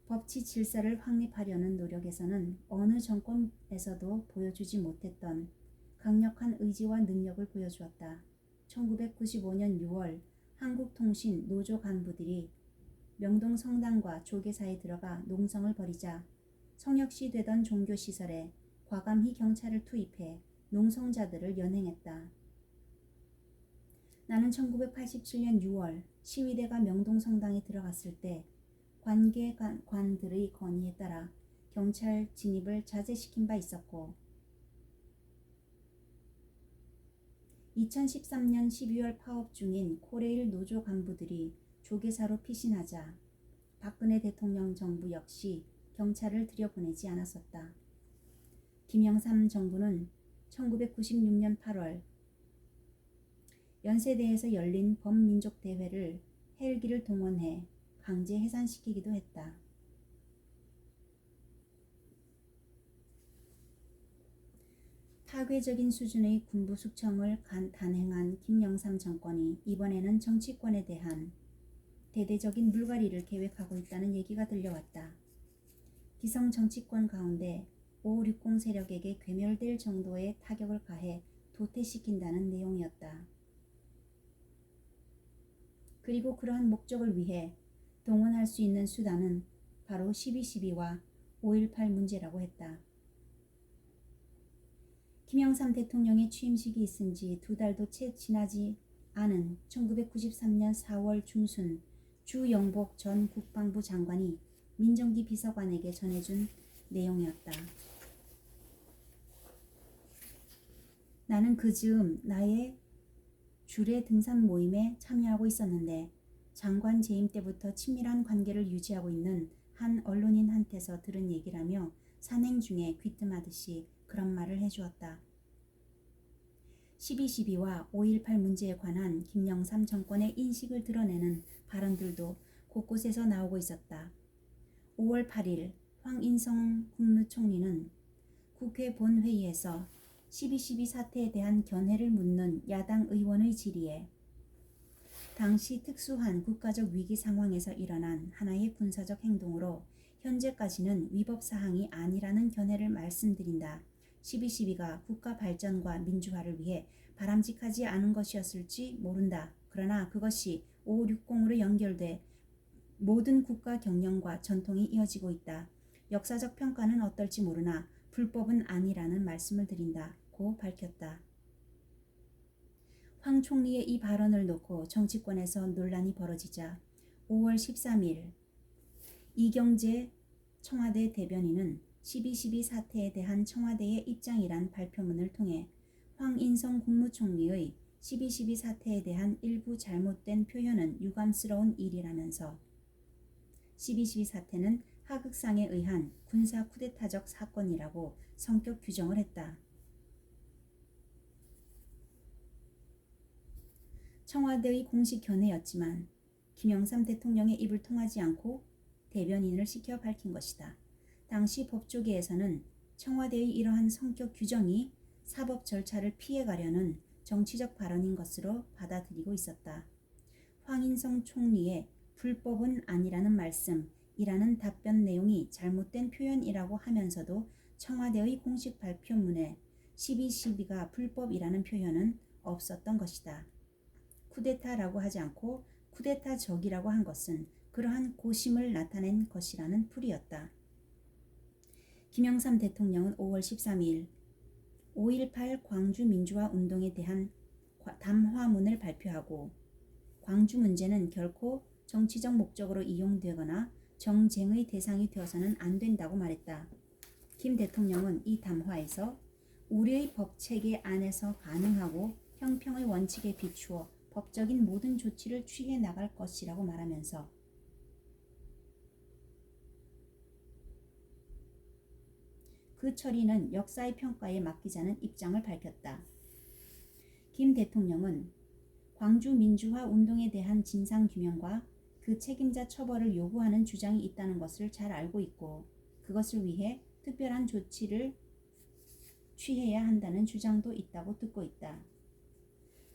법치 질서를 확립하려는 노력에서는 어느 정권에서도 보여주지 못했던 강력한 의지와 능력을 보여주었다. 1995년 6월 한국통신 노조 간부들이 명동 성당과 조계사에 들어가 농성을 벌이자 성역시 되던 종교시설에 과감히 경찰을 투입해 농성자들을 연행했다. 나는 1987년 6월 시위대가 명동 성당에 들어갔을 때 관계관들의 건의에 따라 경찰 진입을 자제시킨 바 있었고 2013년 12월 파업 중인 코레일 노조 간부들이 조계사로 피신하자 박근혜 대통령 정부 역시 경찰을 들여보내지 않았었다. 김영삼 정부는 1996년 8월 연세대에서 열린 범민족대회를 헬기를 동원해 강제 해산시키기도 했다. 파괴적인 수준의 군부 숙청을 단행한 김영삼 정권이 이번에는 정치권에 대한 대대적인 물갈이를 계획하고 있다는 얘기가 들려왔다. 기성 정치권 가운데 560 세력에게 괴멸될 정도의 타격을 가해 도태시킨다는 내용이었다. 그리고 그러한 목적을 위해 동원할 수 있는 수단은 바로 12.12와 5.18 문제라고 했다. 김영삼 대통령의 취임식이 있은 지 2달도 채 지나지 않은 1993년 4월 중순 주영복 전 국방부 장관이 민정기 비서관에게 전해준 내용이었다. 나는 그 즈음 나의 주례 등산 모임에 참여하고 있었는데 장관 재임 때부터 친밀한 관계를 유지하고 있는 한 언론인한테서 들은 얘기라며 산행 중에 귀뜸하듯이 그런 말을 해주었다. 12.12와 5.18 문제에 관한 김영삼 정권의 인식을 드러내는 발언들도 곳곳에서 나오고 있었다. 5월 8일 황인성 국무총리는 국회 본회의에서 12.12 사태에 대한 견해를 묻는 야당 의원의 질의에 당시 특수한 국가적 위기 상황에서 일어난 하나의 군사적 행동으로 현재까지는 위법 사항이 아니라는 견해를 말씀드린다. 12.12가 국가 발전과 민주화를 위해 바람직하지 않은 것이었을지 모른다. 그러나 그것이 5.60으로 연결돼 모든 국가 경영과 전통이 이어지고 있다. 역사적 평가는 어떨지 모르나 불법은 아니라는 말씀을 드린다. 고 밝혔다. 황 총리의 이 발언을 놓고 정치권에서 논란이 벌어지자 5월 13일 이경재 청와대 대변인은 12.12 사태에 대한 청와대의 입장이란 발표문을 통해 황인성 국무총리의 12.12 사태에 대한 일부 잘못된 표현은 유감스러운 일이라면서 12.12 사태는 하극상에 의한 군사 쿠데타적 사건이라고 성격 규정을 했다. 청와대의 공식 견해였지만 김영삼 대통령의 입을 통하지 않고 대변인을 시켜 밝힌 것이다. 당시 법조계에서는 청와대의 이러한 성격 규정이 사법 절차를 피해가려는 정치적 발언인 것으로 받아들이고 있었다. 황인성 총리의 불법은 아니라는 말씀이라는 답변 내용이 잘못된 표현이라고 하면서도 청와대의 공식 발표문에 12.12가 불법이라는 표현은 없었던 것이다. 쿠데타라고 하지 않고 쿠데타적이라고 한 것은 그러한 고심을 나타낸 것이라는 풀이였다. 김영삼 대통령은 5월 13일 5.18 광주 민주화 운동에 대한 담화문을 발표하고 광주 문제는 결코 정치적 목적으로 이용되거나 정쟁의 대상이 되어서는 안 된다고 말했다. 김 대통령은 이 담화에서 우리의 법체계 안에서 가능하고 형평의 원칙에 비추어 법적인 모든 조치를 취해 나갈 것이라고 말하면서 그 처리는 역사의 평가에 맡기자는 입장을 밝혔다. 김 대통령은 광주 민주화 운동에 대한 진상규명과 그 책임자 처벌을 요구하는 주장이 있다는 것을 잘 알고 있고 그것을 위해 특별한 조치를 취해야 한다는 주장도 있다고 듣고 있다.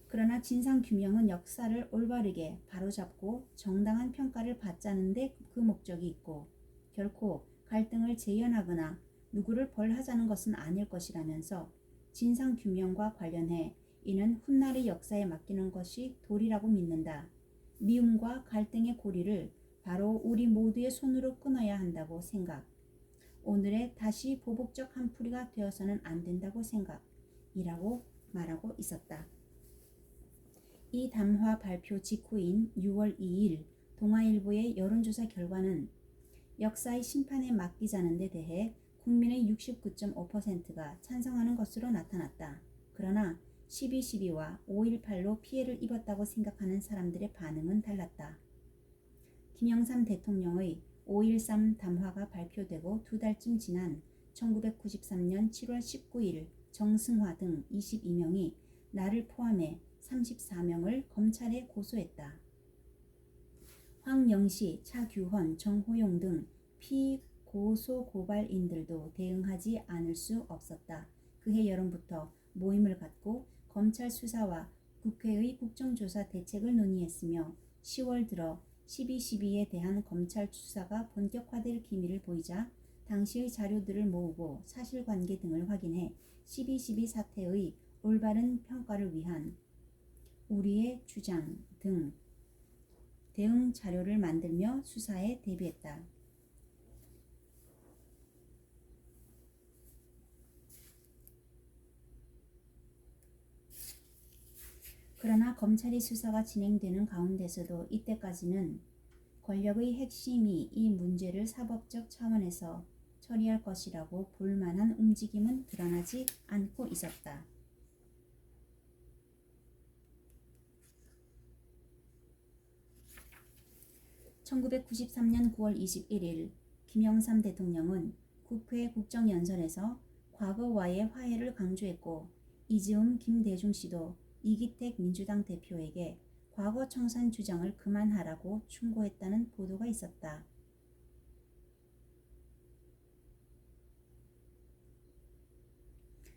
그러나 진상규명은 역사를 올바르게 바로잡고 정당한 평가를 받자는 데 그 목적이 있고 결코 갈등을 재현하거나 누구를 벌하자는 것은 아닐 것이라면서 진상규명과 관련해 이는 훗날의 역사에 맡기는 것이 도리라고 믿는다. 미움과 갈등의 고리를 바로 우리 모두의 손으로 끊어야 한다고 생각. 오늘의 다시 보복적 한풀이가 되어서는 안 된다고 생각이라고 말하고 있었다. 이 담화 발표 직후인 6월 2일 동아일보의 여론조사 결과는 역사의 심판에 맡기자는 데 대해 국민의 69.5%가 찬성하는 것으로 나타났다. 그러나 12.12와 5.18로 피해를 입었다고 생각하는 사람들의 반응은 달랐다. 김영삼 대통령의 5.13 담화가 발표되고 두 달쯤 지난 1993년 7월 19일 정승화 등 22명이 나를 포함해 34명을 검찰에 고소했다. 황영시, 차규헌, 정호용 등 피고소고발인들도 대응하지 않을 수 없었다. 그해 여름부터 모임을 갖고 검찰 수사와 국회의 국정조사 대책을 논의했으며 10월 들어 12.12에 대한 검찰 수사가 본격화될 기미를 보이자 당시의 자료들을 모으고 사실관계 등을 확인해 12.12 사태의 올바른 평가를 위한 우리의 주장 등 대응 자료를 만들며 수사에 대비했다. 그러나 검찰이 수사가 진행되는 가운데서도 이때까지는 권력의 핵심이 이 문제를 사법적 차원에서 처리할 것이라고 볼 만한 움직임은 드러나지 않고 있었다. 1993년 9월 21일 김영삼 대통령은 국회 국정연설에서 과거와의 화해를 강조했고 이즈음 김대중 씨도 이기택 민주당 대표에게 과거 청산 주장을 그만하라고 충고했다는 보도가 있었다.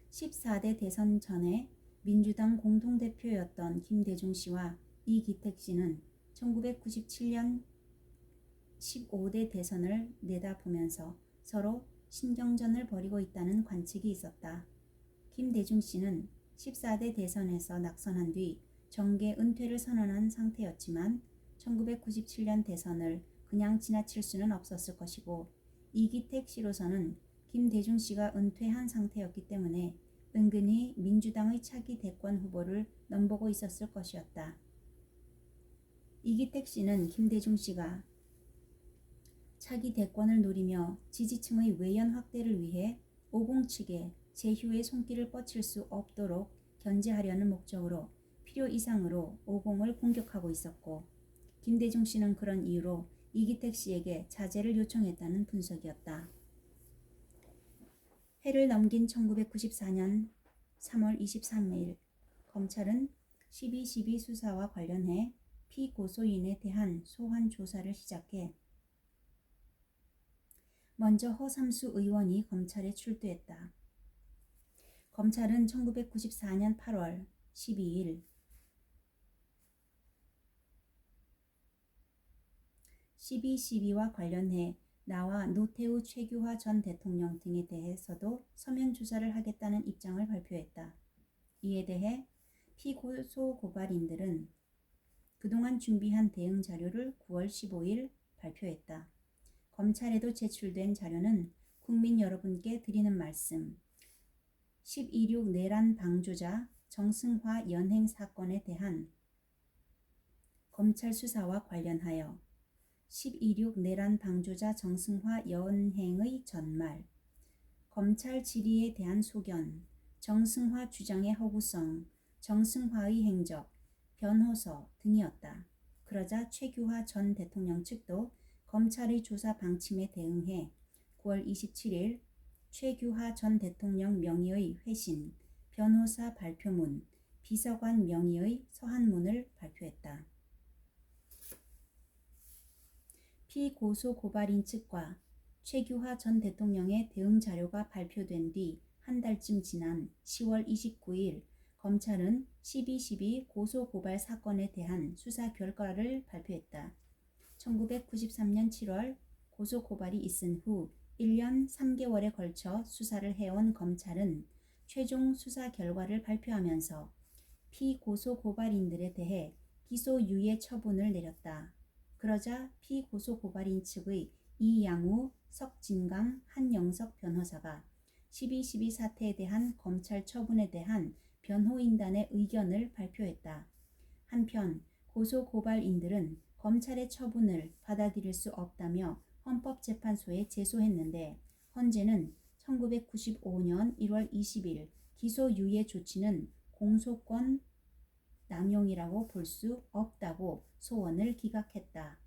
14대 대선 전에 민주당 공동대표였던 김대중 씨와 이기택 씨는 1997년 15대 대선을 내다보면서 서로 신경전을 벌이고 있다는 관측이 있었다. 김대중 씨는 14대 대선에서 낙선한 뒤 정계 은퇴를 선언한 상태였지만 1997년 대선을 그냥 지나칠 수는 없었을 것이고 이기택 씨로서는 김대중 씨가 은퇴한 상태였기 때문에 은근히 민주당의 차기 대권 후보를 넘보고 있었을 것이었다. 이기택 씨는 김대중 씨가 차기 대권을 노리며 지지층의 외연 확대를 위해 오공 측에 제휴의 손길을 뻗칠 수 없도록 견제하려는 목적으로 필요 이상으로 오공을 공격하고 있었고 김대중 씨는 그런 이유로 이기택 씨에게 자제를 요청했다는 분석이었다. 해를 넘긴 1994년 3월 23일 검찰은 12.12 수사와 관련해 피고소인에 대한 소환 조사를 시작해 먼저 허삼수 의원이 검찰에 출두했다. 검찰은 1994년 8월 12일 12.12와 관련해 나와 노태우 최규하 전 대통령 등에 대해서도 서면 조사를 하겠다는 입장을 발표했다. 이에 대해 피고소 고발인들은 그동안 준비한 대응 자료를 9월 15일 발표했다. 검찰에도 제출된 자료는 국민 여러분께 드리는 말씀 12.16 내란 방조자 정승화 연행 사건에 대한 검찰 수사와 관련하여 12.16 내란 방조자 정승화 연행의 전말, 검찰 질의에 대한 소견, 정승화 주장의 허구성, 정승화의 행적, 변호서 등이었다. 그러자 최규하 전 대통령 측도 검찰의 조사 방침에 대응해 9월 27일 최규하 전 대통령 명의의 회신, 변호사 발표문, 비서관 명의의 서한문을 발표했다. 피고소 고발인 측과 최규하 전 대통령의 대응 자료가 발표된 뒤 한 달쯤 지난 10월 29일 검찰은 12.12 고소고발 사건에 대한 수사 결과를 발표했다. 1993년 7월 고소고발이 있은 후 1년 3개월에 걸쳐 수사를 해온 검찰은 최종 수사 결과를 발표하면서 피고소고발인들에 대해 기소유예 처분을 내렸다. 그러자 피고소고발인 측의 이양우, 석진강, 한영석 변호사가 12.12 사태에 대한 검찰 처분에 대한 변호인단의 의견을 발표했다. 한편 고소고발인들은 검찰의 처분을 받아들일 수 없다며 헌법재판소에 제소했는데 헌재는 1995년 1월 20일 기소유예 조치는 공소권 남용이라고 볼 수 없다고 소원을 기각했다.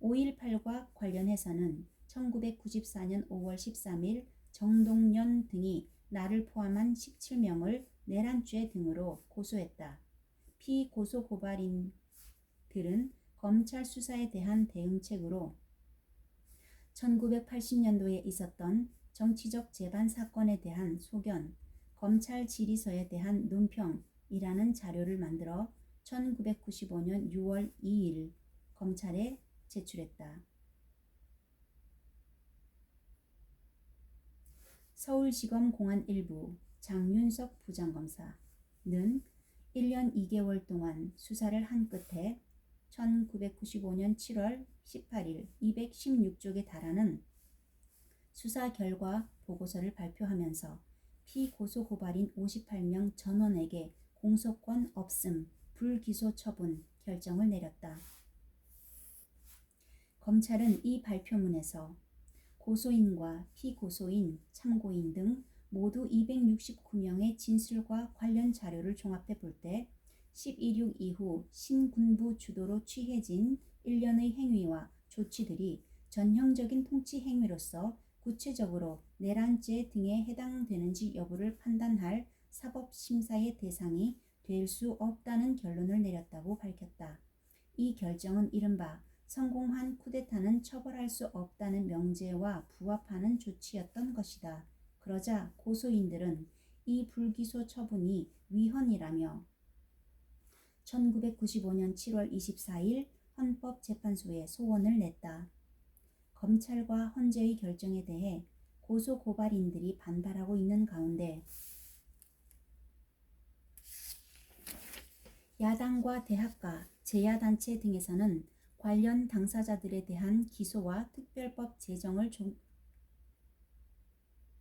5.18과 관련해서는 1994년 5월 13일 정동연 등이 나를 포함한 17명을 내란죄 등으로 고소했다. 피고소고발인들은 검찰 수사에 대한 대응책으로 1980년도에 있었던 정치적 재반 사건에 대한 소견, 검찰 질의서에 대한 논평이라는 자료를 만들어 1995년 6월 2일 검찰에 제출했다. 서울지검 공안 1부 장윤석 부장검사는 1년 2개월 동안 수사를 한 끝에 1995년 7월 18일 216쪽에 달하는 수사 결과 보고서를 발표하면서 피고소고발인 58명 전원에게 공소권 없음, 불기소 처분 결정을 내렸다. 검찰은 이 발표문에서 고소인과 피고소인, 참고인 등 모두 269명의 진술과 관련 자료를 종합해 볼 때 12.6 이후 신군부 주도로 취해진 일련의 행위와 조치들이 전형적인 통치 행위로서 구체적으로 내란죄 등에 해당되는지 여부를 판단할 사법심사의 대상이 될 수 없다는 결론을 내렸다고 밝혔다. 이 결정은 이른바 성공한 쿠데타는 처벌할 수 없다는 명제와 부합하는 조치였던 것이다. 그러자 고소인들은 이 불기소 처분이 위헌이라며 1995년 7월 24일 헌법재판소에 소원을 냈다. 검찰과 헌재의 결정에 대해 고소고발인들이 반발하고 있는 가운데 야당과 대학가, 제야단체 등에서는 관련 당사자들에 대한 기소와 특별법 제정을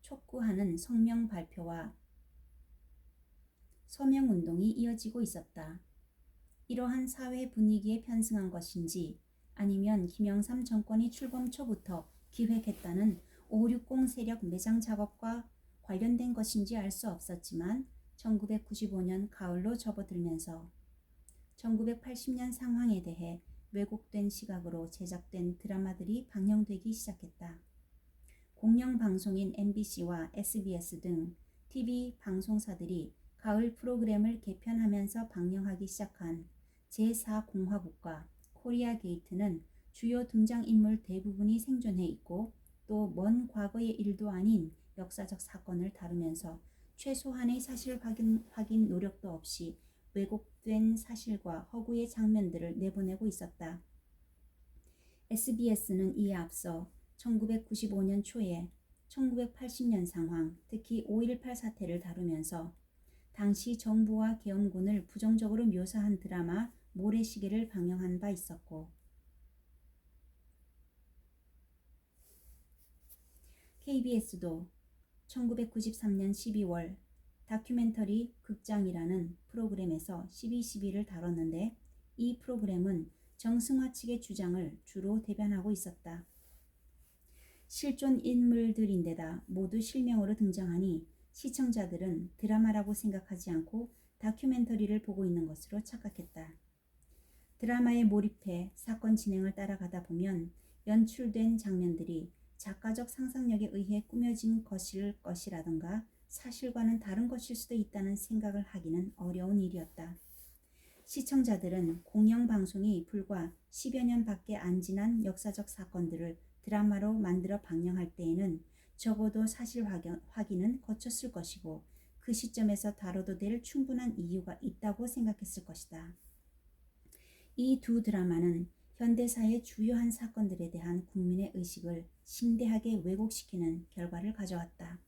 촉구하는 성명 발표와 서명운동이 이어지고 있었다. 이러한 사회 분위기에 편승한 것인지 아니면 김영삼 정권이 출범 초부터 기획했다는 560 세력 매장 작업과 관련된 것인지 알 수 없었지만 1995년 가을로 접어들면서 1980년 상황에 대해 왜곡된 시각으로 제작된 드라마들이 방영되기 시작했다. 공영방송인 MBC와 SBS 등 TV 방송사들이 가을 프로그램을 개편하면서 방영하기 시작한 제4공화국과 코리아 게이트는 주요 등장인물 대부분이 생존해 있고 또 먼 과거의 일도 아닌 역사적 사건을 다루면서 최소한의 사실 확인 노력도 없이 왜곡된 사실과 허구의 장면들을 내보내고 있었다. SBS는 이에 앞서 1995년 초에 1980년 상황, 특히 5.18 사태를 다루면서 당시 정부와 계엄군을 부정적으로 묘사한 드라마 모래시계를 방영한 바 있었고 KBS도 1993년 12월 다큐멘터리 극장이라는 프로그램에서 12.12를 다뤘는데 이 프로그램은 정승화 측의 주장을 주로 대변하고 있었다. 실존 인물들인데다 모두 실명으로 등장하니 시청자들은 드라마라고 생각하지 않고 다큐멘터리를 보고 있는 것으로 착각했다. 드라마에 몰입해 사건 진행을 따라가다 보면 연출된 장면들이 작가적 상상력에 의해 꾸며진 것일 것이라던가 사실과는 다른 것일 수도 있다는 생각을 하기는 어려운 일이었다. 시청자들은 공영방송이 불과 10여 년밖에 안 지난 역사적 사건들을 드라마로 만들어 방영할 때에는 적어도 사실 확인은 거쳤을 것이고 그 시점에서 다뤄도 될 충분한 이유가 있다고 생각했을 것이다. 이 두 드라마는 현대사의 주요한 사건들에 대한 국민의 의식을 심대하게 왜곡시키는 결과를 가져왔다.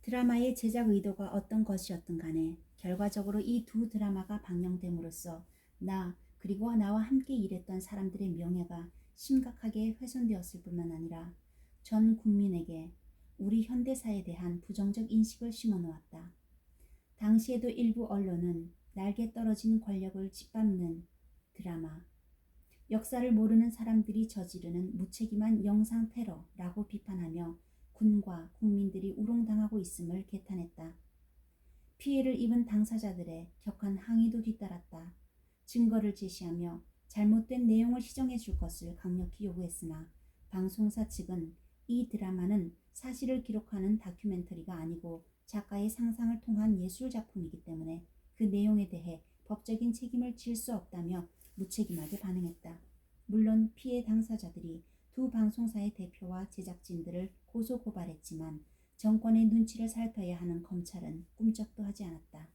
드라마의 제작 의도가 어떤 것이었든 간에 결과적으로 이 두 드라마가 방영됨으로써 나 그리고 나와 함께 일했던 사람들의 명예가 심각하게 훼손되었을 뿐만 아니라 전 국민에게 우리 현대사에 대한 부정적 인식을 심어놓았다. 당시에도 일부 언론은 날개 떨어진 권력을 짓밟는 드라마, 역사를 모르는 사람들이 저지르는 무책임한 영상 테러라고 비판하며 군과 국민들이 우롱당하고 있음을 개탄했다. 피해를 입은 당사자들의 격한 항의도 뒤따랐다. 증거를 제시하며 잘못된 내용을 시정해 줄 것을 강력히 요구했으나 방송사 측은 이 드라마는 사실을 기록하는 다큐멘터리가 아니고 작가의 상상을 통한 예술작품이기 때문에 그 내용에 대해 법적인 책임을 질 수 없다며 무책임하게 반응했다. 물론 피해 당사자들이 두 방송사의 대표와 제작진들을 고소고발했지만 정권의 눈치를 살펴야 하는 검찰은 꿈쩍도 하지 않았다.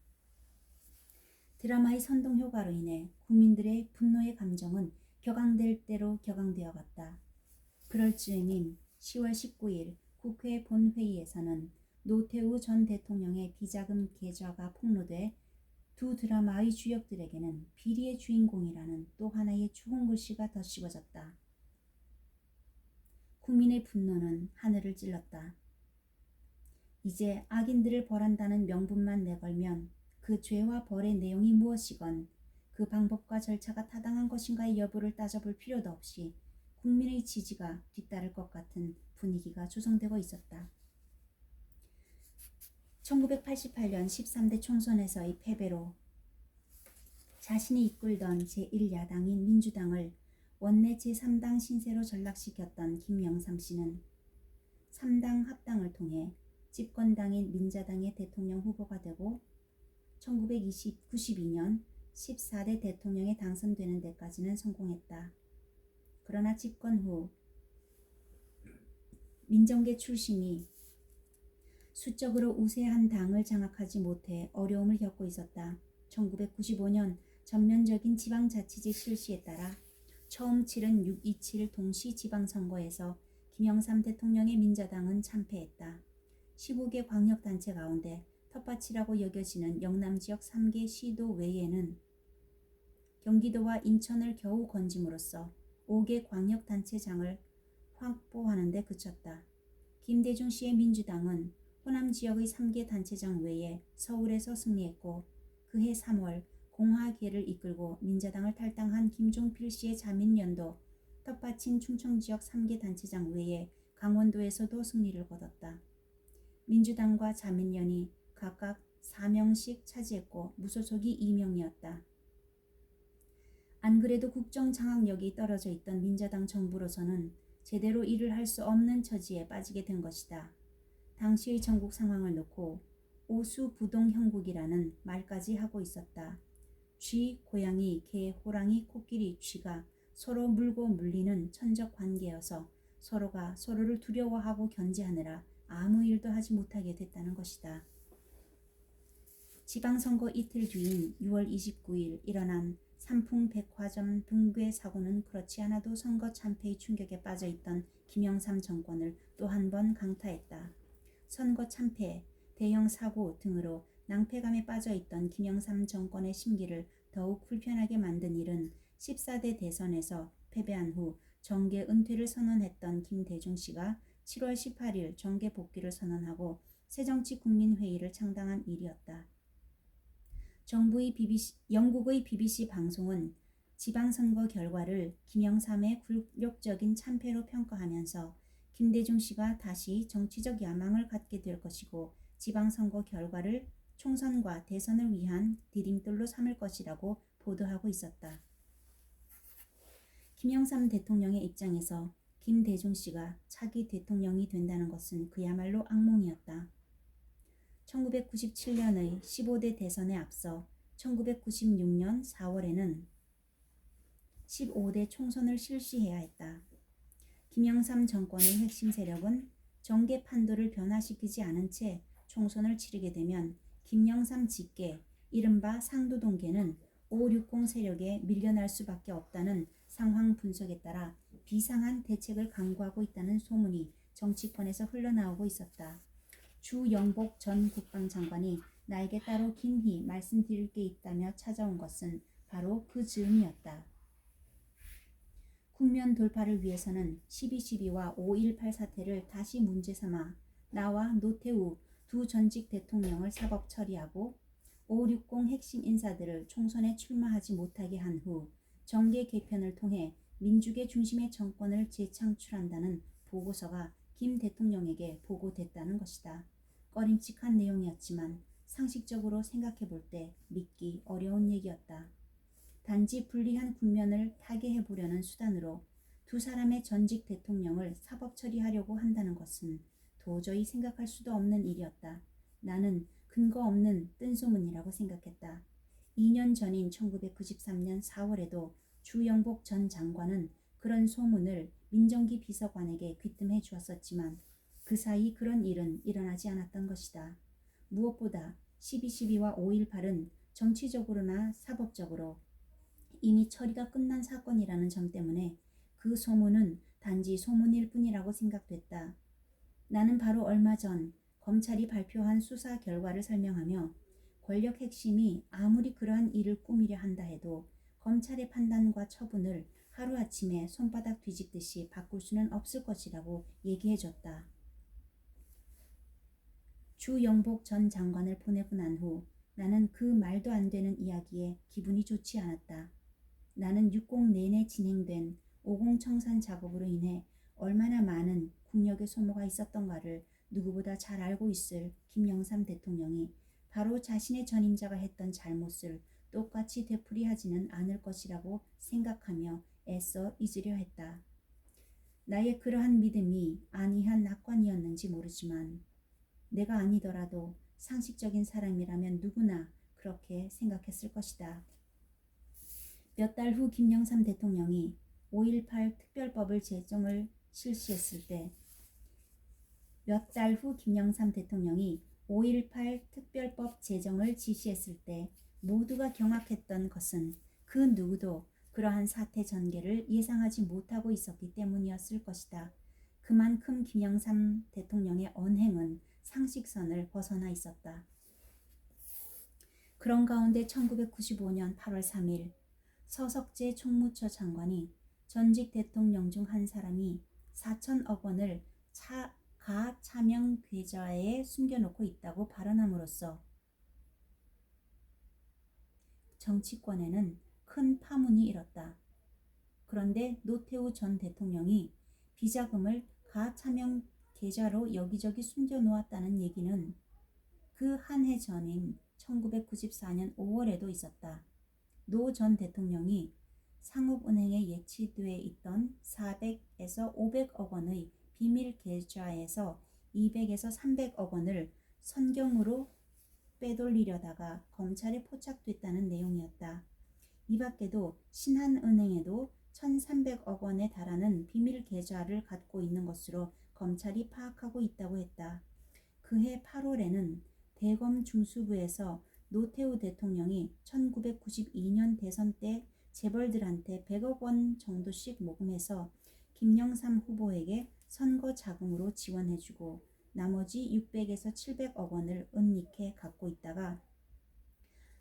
드라마의 선동 효과로 인해 국민들의 분노의 감정은 격앙될 대로 격앙되어 갔다. 그럴 즈음인 10월 19일 국회 본회의에서는 노태우 전 대통령의 비자금 계좌가 폭로돼 두 드라마의 주역들에게는 비리의 주인공이라는 또 하나의 추홍 글씨가 덧씌워졌다. 국민의 분노는 하늘을 찔렀다. 이제 악인들을 벌한다는 명분만 내걸면 그 죄와 벌의 내용이 무엇이건 그 방법과 절차가 타당한 것인가의 여부를 따져볼 필요도 없이 국민의 지지가 뒤따를 것 같은 분위기가 조성되고 있었다. 1988년 13대 총선에서의 패배로 자신이 이끌던 제1야당인 민주당을 원내 제3당 신세로 전락시켰던 김영삼 씨는 3당 합당을 통해 집권당인 민자당의 대통령 후보가 되고 1992년 14대 대통령에 당선되는 데까지는 성공했다. 그러나 집권 후 민정계 출신이 수적으로 우세한 당을 장악하지 못해 어려움을 겪고 있었다. 1995년 전면적인 지방자치제 실시에 따라 처음 치른 6.27 동시 지방선거에서 김영삼 대통령의 민자당은 참패했다. 15개 광역단체 가운데 텃밭이라고 여겨지는 영남지역 3개 시도 외에는 경기도와 인천을 겨우 건짐으로써 5개 광역단체장을 확보하는 데 그쳤다. 김대중 씨의 민주당은 호남 지역의 3개 단체장 외에 서울에서 승리했고 그해 3월 공화계를 이끌고 민자당을 탈당한 김종필 씨의 자민련도 텃밭인 충청 지역 3개 단체장 외에 강원도에서도 승리를 거뒀다. 민주당과 자민련이 각각 4명씩 차지했고 무소속이 2명이었다. 안 그래도 국정 장악력이 떨어져 있던 민자당 정부로서는 제대로 일을 할 수 없는 처지에 빠지게 된 것이다. 당시의 전국 상황을 놓고 오수부동 형국이라는 말까지 하고 있었다. 쥐, 고양이, 개, 호랑이, 코끼리, 쥐가 서로 물고 물리는 천적 관계여서 서로가 서로를 두려워하고 견제하느라 아무 일도 하지 못하게 됐다는 것이다. 지방선거 이틀 뒤인 6월 29일 일어난 삼풍백화점 붕괴 사고는 그렇지 않아도 선거 참패의 충격에 빠져있던 김영삼 정권을 또 한 번 강타했다. 선거 참패, 대형 사고 등으로 낭패감에 빠져있던 김영삼 정권의 심기를 더욱 불편하게 만든 일은 14대 대선에서 패배한 후 정계 은퇴를 선언했던 김대중 씨가 7월 18일 정계 복귀를 선언하고 새정치국민회의를 창당한 일이었다. 영국의 BBC 방송은 지방선거 결과를 김영삼의 굴욕적인 참패로 평가하면서 김대중 씨가 다시 정치적 야망을 갖게 될 것이고 지방선거 결과를 총선과 대선을 위한 디딤돌로 삼을 것이라고 보도하고 있었다. 김영삼 대통령의 입장에서 김대중 씨가 차기 대통령이 된다는 것은 그야말로 악몽이었다. 1997년의 15대 대선에 앞서 1996년 4월에는 15대 총선을 실시해야 했다. 김영삼 정권의 핵심 세력은 정계 판도를 변화시키지 않은 채 총선을 치르게 되면 김영삼 직계, 이른바 상도동계는 560 세력에 밀려날 수밖에 없다는 상황 분석에 따라 비상한 대책을 강구하고 있다는 소문이 정치권에서 흘러나오고 있었다. 주영복 전 국방장관이 나에게 따로 긴히 말씀드릴 게 있다며 찾아온 것은 바로 그 즈음이었다. 국면 돌파를 위해서는 12.12와 5.18 사태를 다시 문제 삼아 나와 노태우 두 전직 대통령을 사법 처리하고 560 핵심 인사들을 총선에 출마하지 못하게 한 후 정계 개편을 통해 민주계 중심의 정권을 재창출한다는 보고서가 김 대통령에게 보고됐다는 것이다. 꺼림칙한 내용이었지만 상식적으로 생각해 볼 때 믿기 어려운 얘기였다. 단지 불리한 국면을 타개해 보려는 수단으로 두 사람의 전직 대통령을 사법 처리하려고 한다는 것은 도저히 생각할 수도 없는 일이었다. 나는 근거 없는 뜬소문이라고 생각했다. 2년 전인 1993년 4월에도 주영복 전 장관은 그런 소문을 민정기 비서관에게 귀뜸해 주었었지만 그 사이 그런 일은 일어나지 않았던 것이다. 무엇보다 12.12와 5.18은 정치적으로나 사법적으로 이미 처리가 끝난 사건이라는 점 때문에 그 소문은 단지 소문일 뿐이라고 생각됐다. 나는 바로 얼마 전 검찰이 발표한 수사 결과를 설명하며 권력 핵심이 아무리 그러한 일을 꾸미려 한다 해도 검찰의 판단과 처분을 하루아침에 손바닥 뒤집듯이 바꿀 수는 없을 것이라고 얘기해줬다. 주영복 전 장관을 보내고 난 후 나는 그 말도 안 되는 이야기에 기분이 좋지 않았다. 나는 60 내내 진행된 50 청산 작업으로 인해 얼마나 많은 국력의 소모가 있었던가를 누구보다 잘 알고 있을 김영삼 대통령이 바로 자신의 전임자가 했던 잘못을 똑같이 되풀이하지는 않을 것이라고 생각하며 애써 잊으려 했다. 나의 그러한 믿음이 안이한 낙관이었는지 모르지만 내가 아니더라도 상식적인 사람이라면 누구나 그렇게 생각했을 것이다. 몇 달 후 김영삼 대통령이 5.18 특별법을 제정을 실시했을 때 몇 달 후 김영삼 대통령이 5.18 특별법 제정을 지시했을 때 모두가 경악했던 것은 그 누구도 그러한 사태 전개를 예상하지 못하고 있었기 때문이었을 것이다. 그만큼 김영삼 대통령의 언행은 상식선을 벗어나 있었다. 그런 가운데 1995년 8월 3일 서석재 총무처 장관이 전직 대통령 중 한 사람이 4천억 원을 가차명 계좌에 숨겨놓고 있다고 발언함으로써 정치권에는 큰 파문이 일었다. 그런데 노태우 전 대통령이 비자금을 가차명 계좌로 여기저기 숨겨놓았다는 얘기는 그 한 해 전인 1994년 5월에도 있었다. 노 전 대통령이 상업은행에 예치돼 있던 400에서 500억 원의 비밀 계좌에서 200에서 300억 원을 선경으로 빼돌리려다가 검찰에 포착됐다는 내용이었다. 이 밖에도 신한은행에도 1,300억 원에 달하는 비밀 계좌를 갖고 있는 것으로 검찰이 파악하고 있다고 했다. 그해 8월에는 대검 중수부에서 노태우 대통령이 1992년 대선 때 재벌들한테 100억 원 정도씩 모금해서 김영삼 후보에게 선거 자금으로 지원해주고 나머지 600에서 700억 원을 은닉해 갖고 있다가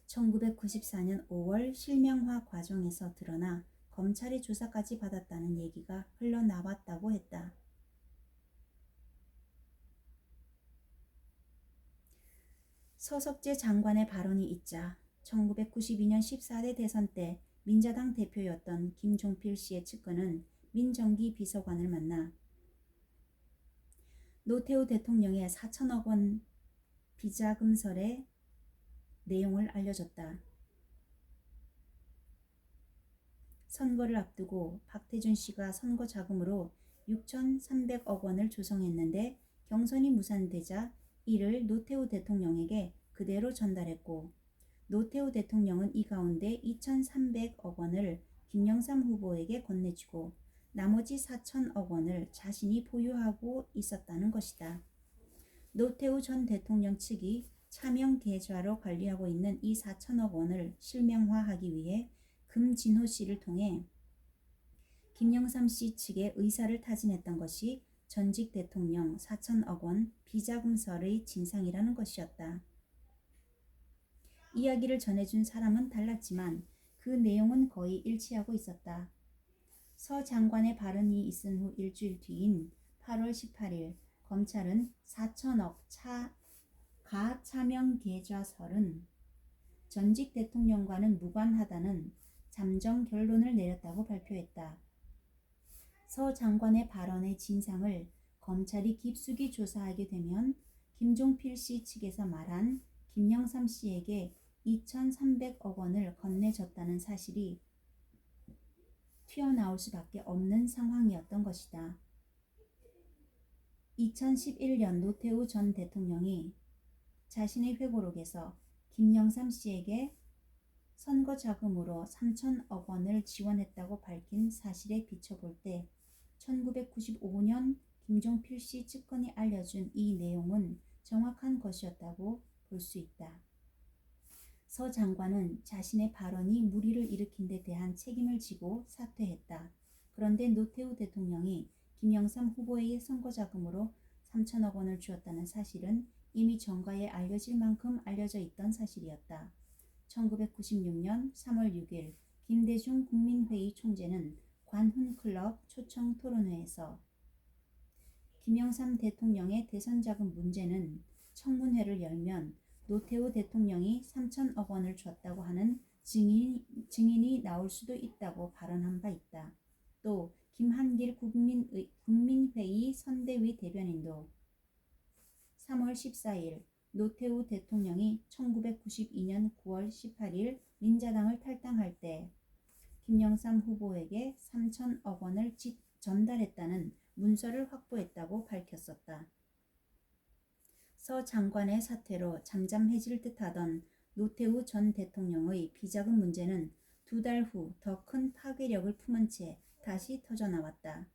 1994년 5월 실명화 과정에서 드러나 검찰의 조사까지 받았다는 얘기가 흘러나왔다고 했다. 서석재 장관의 발언이 있자 1992년 14대 대선 때 민자당 대표였던 김종필 씨의 측근은 민정기 비서관을 만나 노태우 대통령의 4천억 원 비자금설의 내용을 알려줬다. 선거를 앞두고 박태준 씨가 선거 자금으로 6,300억 원을 조성했는데 경선이 무산되자 이를 노태우 대통령에게 그대로 전달했고 노태우 대통령은 이 가운데 2,300억 원을 김영삼 후보에게 건네주고 나머지 4천억 원을 자신이 보유하고 있었다는 것이다. 노태우 전 대통령 측이 차명 계좌로 관리하고 있는 이 4천억 원을 실명화하기 위해 금진호 씨를 통해 김영삼 씨 측의 의사를 타진했던 것이 전직 대통령 4천억 원 비자금설의 진상이라는 것이었다. 이야기를 전해준 사람은 달랐지만 그 내용은 거의 일치하고 있었다. 서 장관의 발언이 있은 후 일주일 뒤인 8월 18일 검찰은 4천억 가차명 계좌설은 전직 대통령과는 무관하다는 잠정 결론을 내렸다고 발표했다. 서 장관의 발언의 진상을 검찰이 깊숙이 조사하게 되면 김종필 씨 측에서 말한 김영삼 씨에게 2,300억 원을 건네줬다는 사실이 튀어나올 수밖에 없는 상황이었던 것이다. 2011년 노태우 전 대통령이 자신의 회고록에서 김영삼 씨에게 선거 자금으로 3천억 원을 지원했다고 밝힌 사실에 비춰볼 때 1995년 김종필 씨 측근이 알려준 이 내용은 정확한 것이었다고 볼 수 있다. 서 장관은 자신의 발언이 물의를 일으킨 데 대한 책임을 지고 사퇴했다. 그런데 노태우 대통령이 김영삼 후보에게 선거 자금으로 3천억 원을 주었다는 사실은 이미 정가에 알려질 만큼 알려져 있던 사실이었다. 1996년 3월 6일 김대중 국민회의 총재는 관훈클럽 초청 토론회에서 김영삼 대통령의 대선자금 문제는 청문회를 열면 노태우 대통령이 3천억 원을 줬다고 하는 증인이 나올 수도 있다고 발언한 바 있다. 또 김한길 국민회의 선대위 대변인도 3월 14일 노태우 대통령이 1992년 9월 18일 민자당을 탈당할 때 김영삼 후보에게 3천억 원을 전달했다는 문서를 확보했다고 밝혔었다. 서 장관의 사퇴로 잠잠해질 듯하던 노태우 전 대통령의 비자금 문제는 2달 후 더 큰 파괴력을 품은 채 다시 터져나왔다.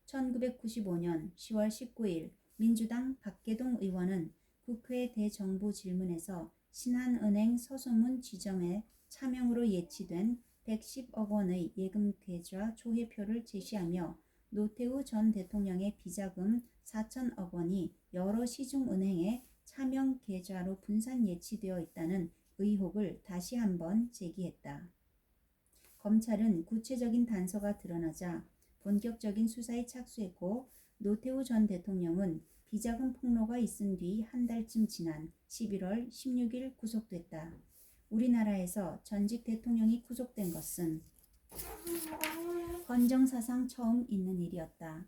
1995년 10월 19일 민주당 박계동 의원은 국회 대정부 질문에서 신한은행 서소문 지점에 차명으로 예치된 110억 원의 예금 계좌 조회표를 제시하며 노태우 전 대통령의 비자금 4천억 원이 여러 시중은행에 차명 계좌로 분산 예치되어 있다는 의혹을 다시 한번 제기했다. 검찰은 구체적인 단서가 드러나자 본격적인 수사에 착수했고 노태우 전 대통령은 비자금 폭로가 있은 뒤 한 달쯤 지난 11월 16일 구속됐다. 우리나라에서 전직 대통령이 구속된 것은 헌정사상 처음 있는 일이었다.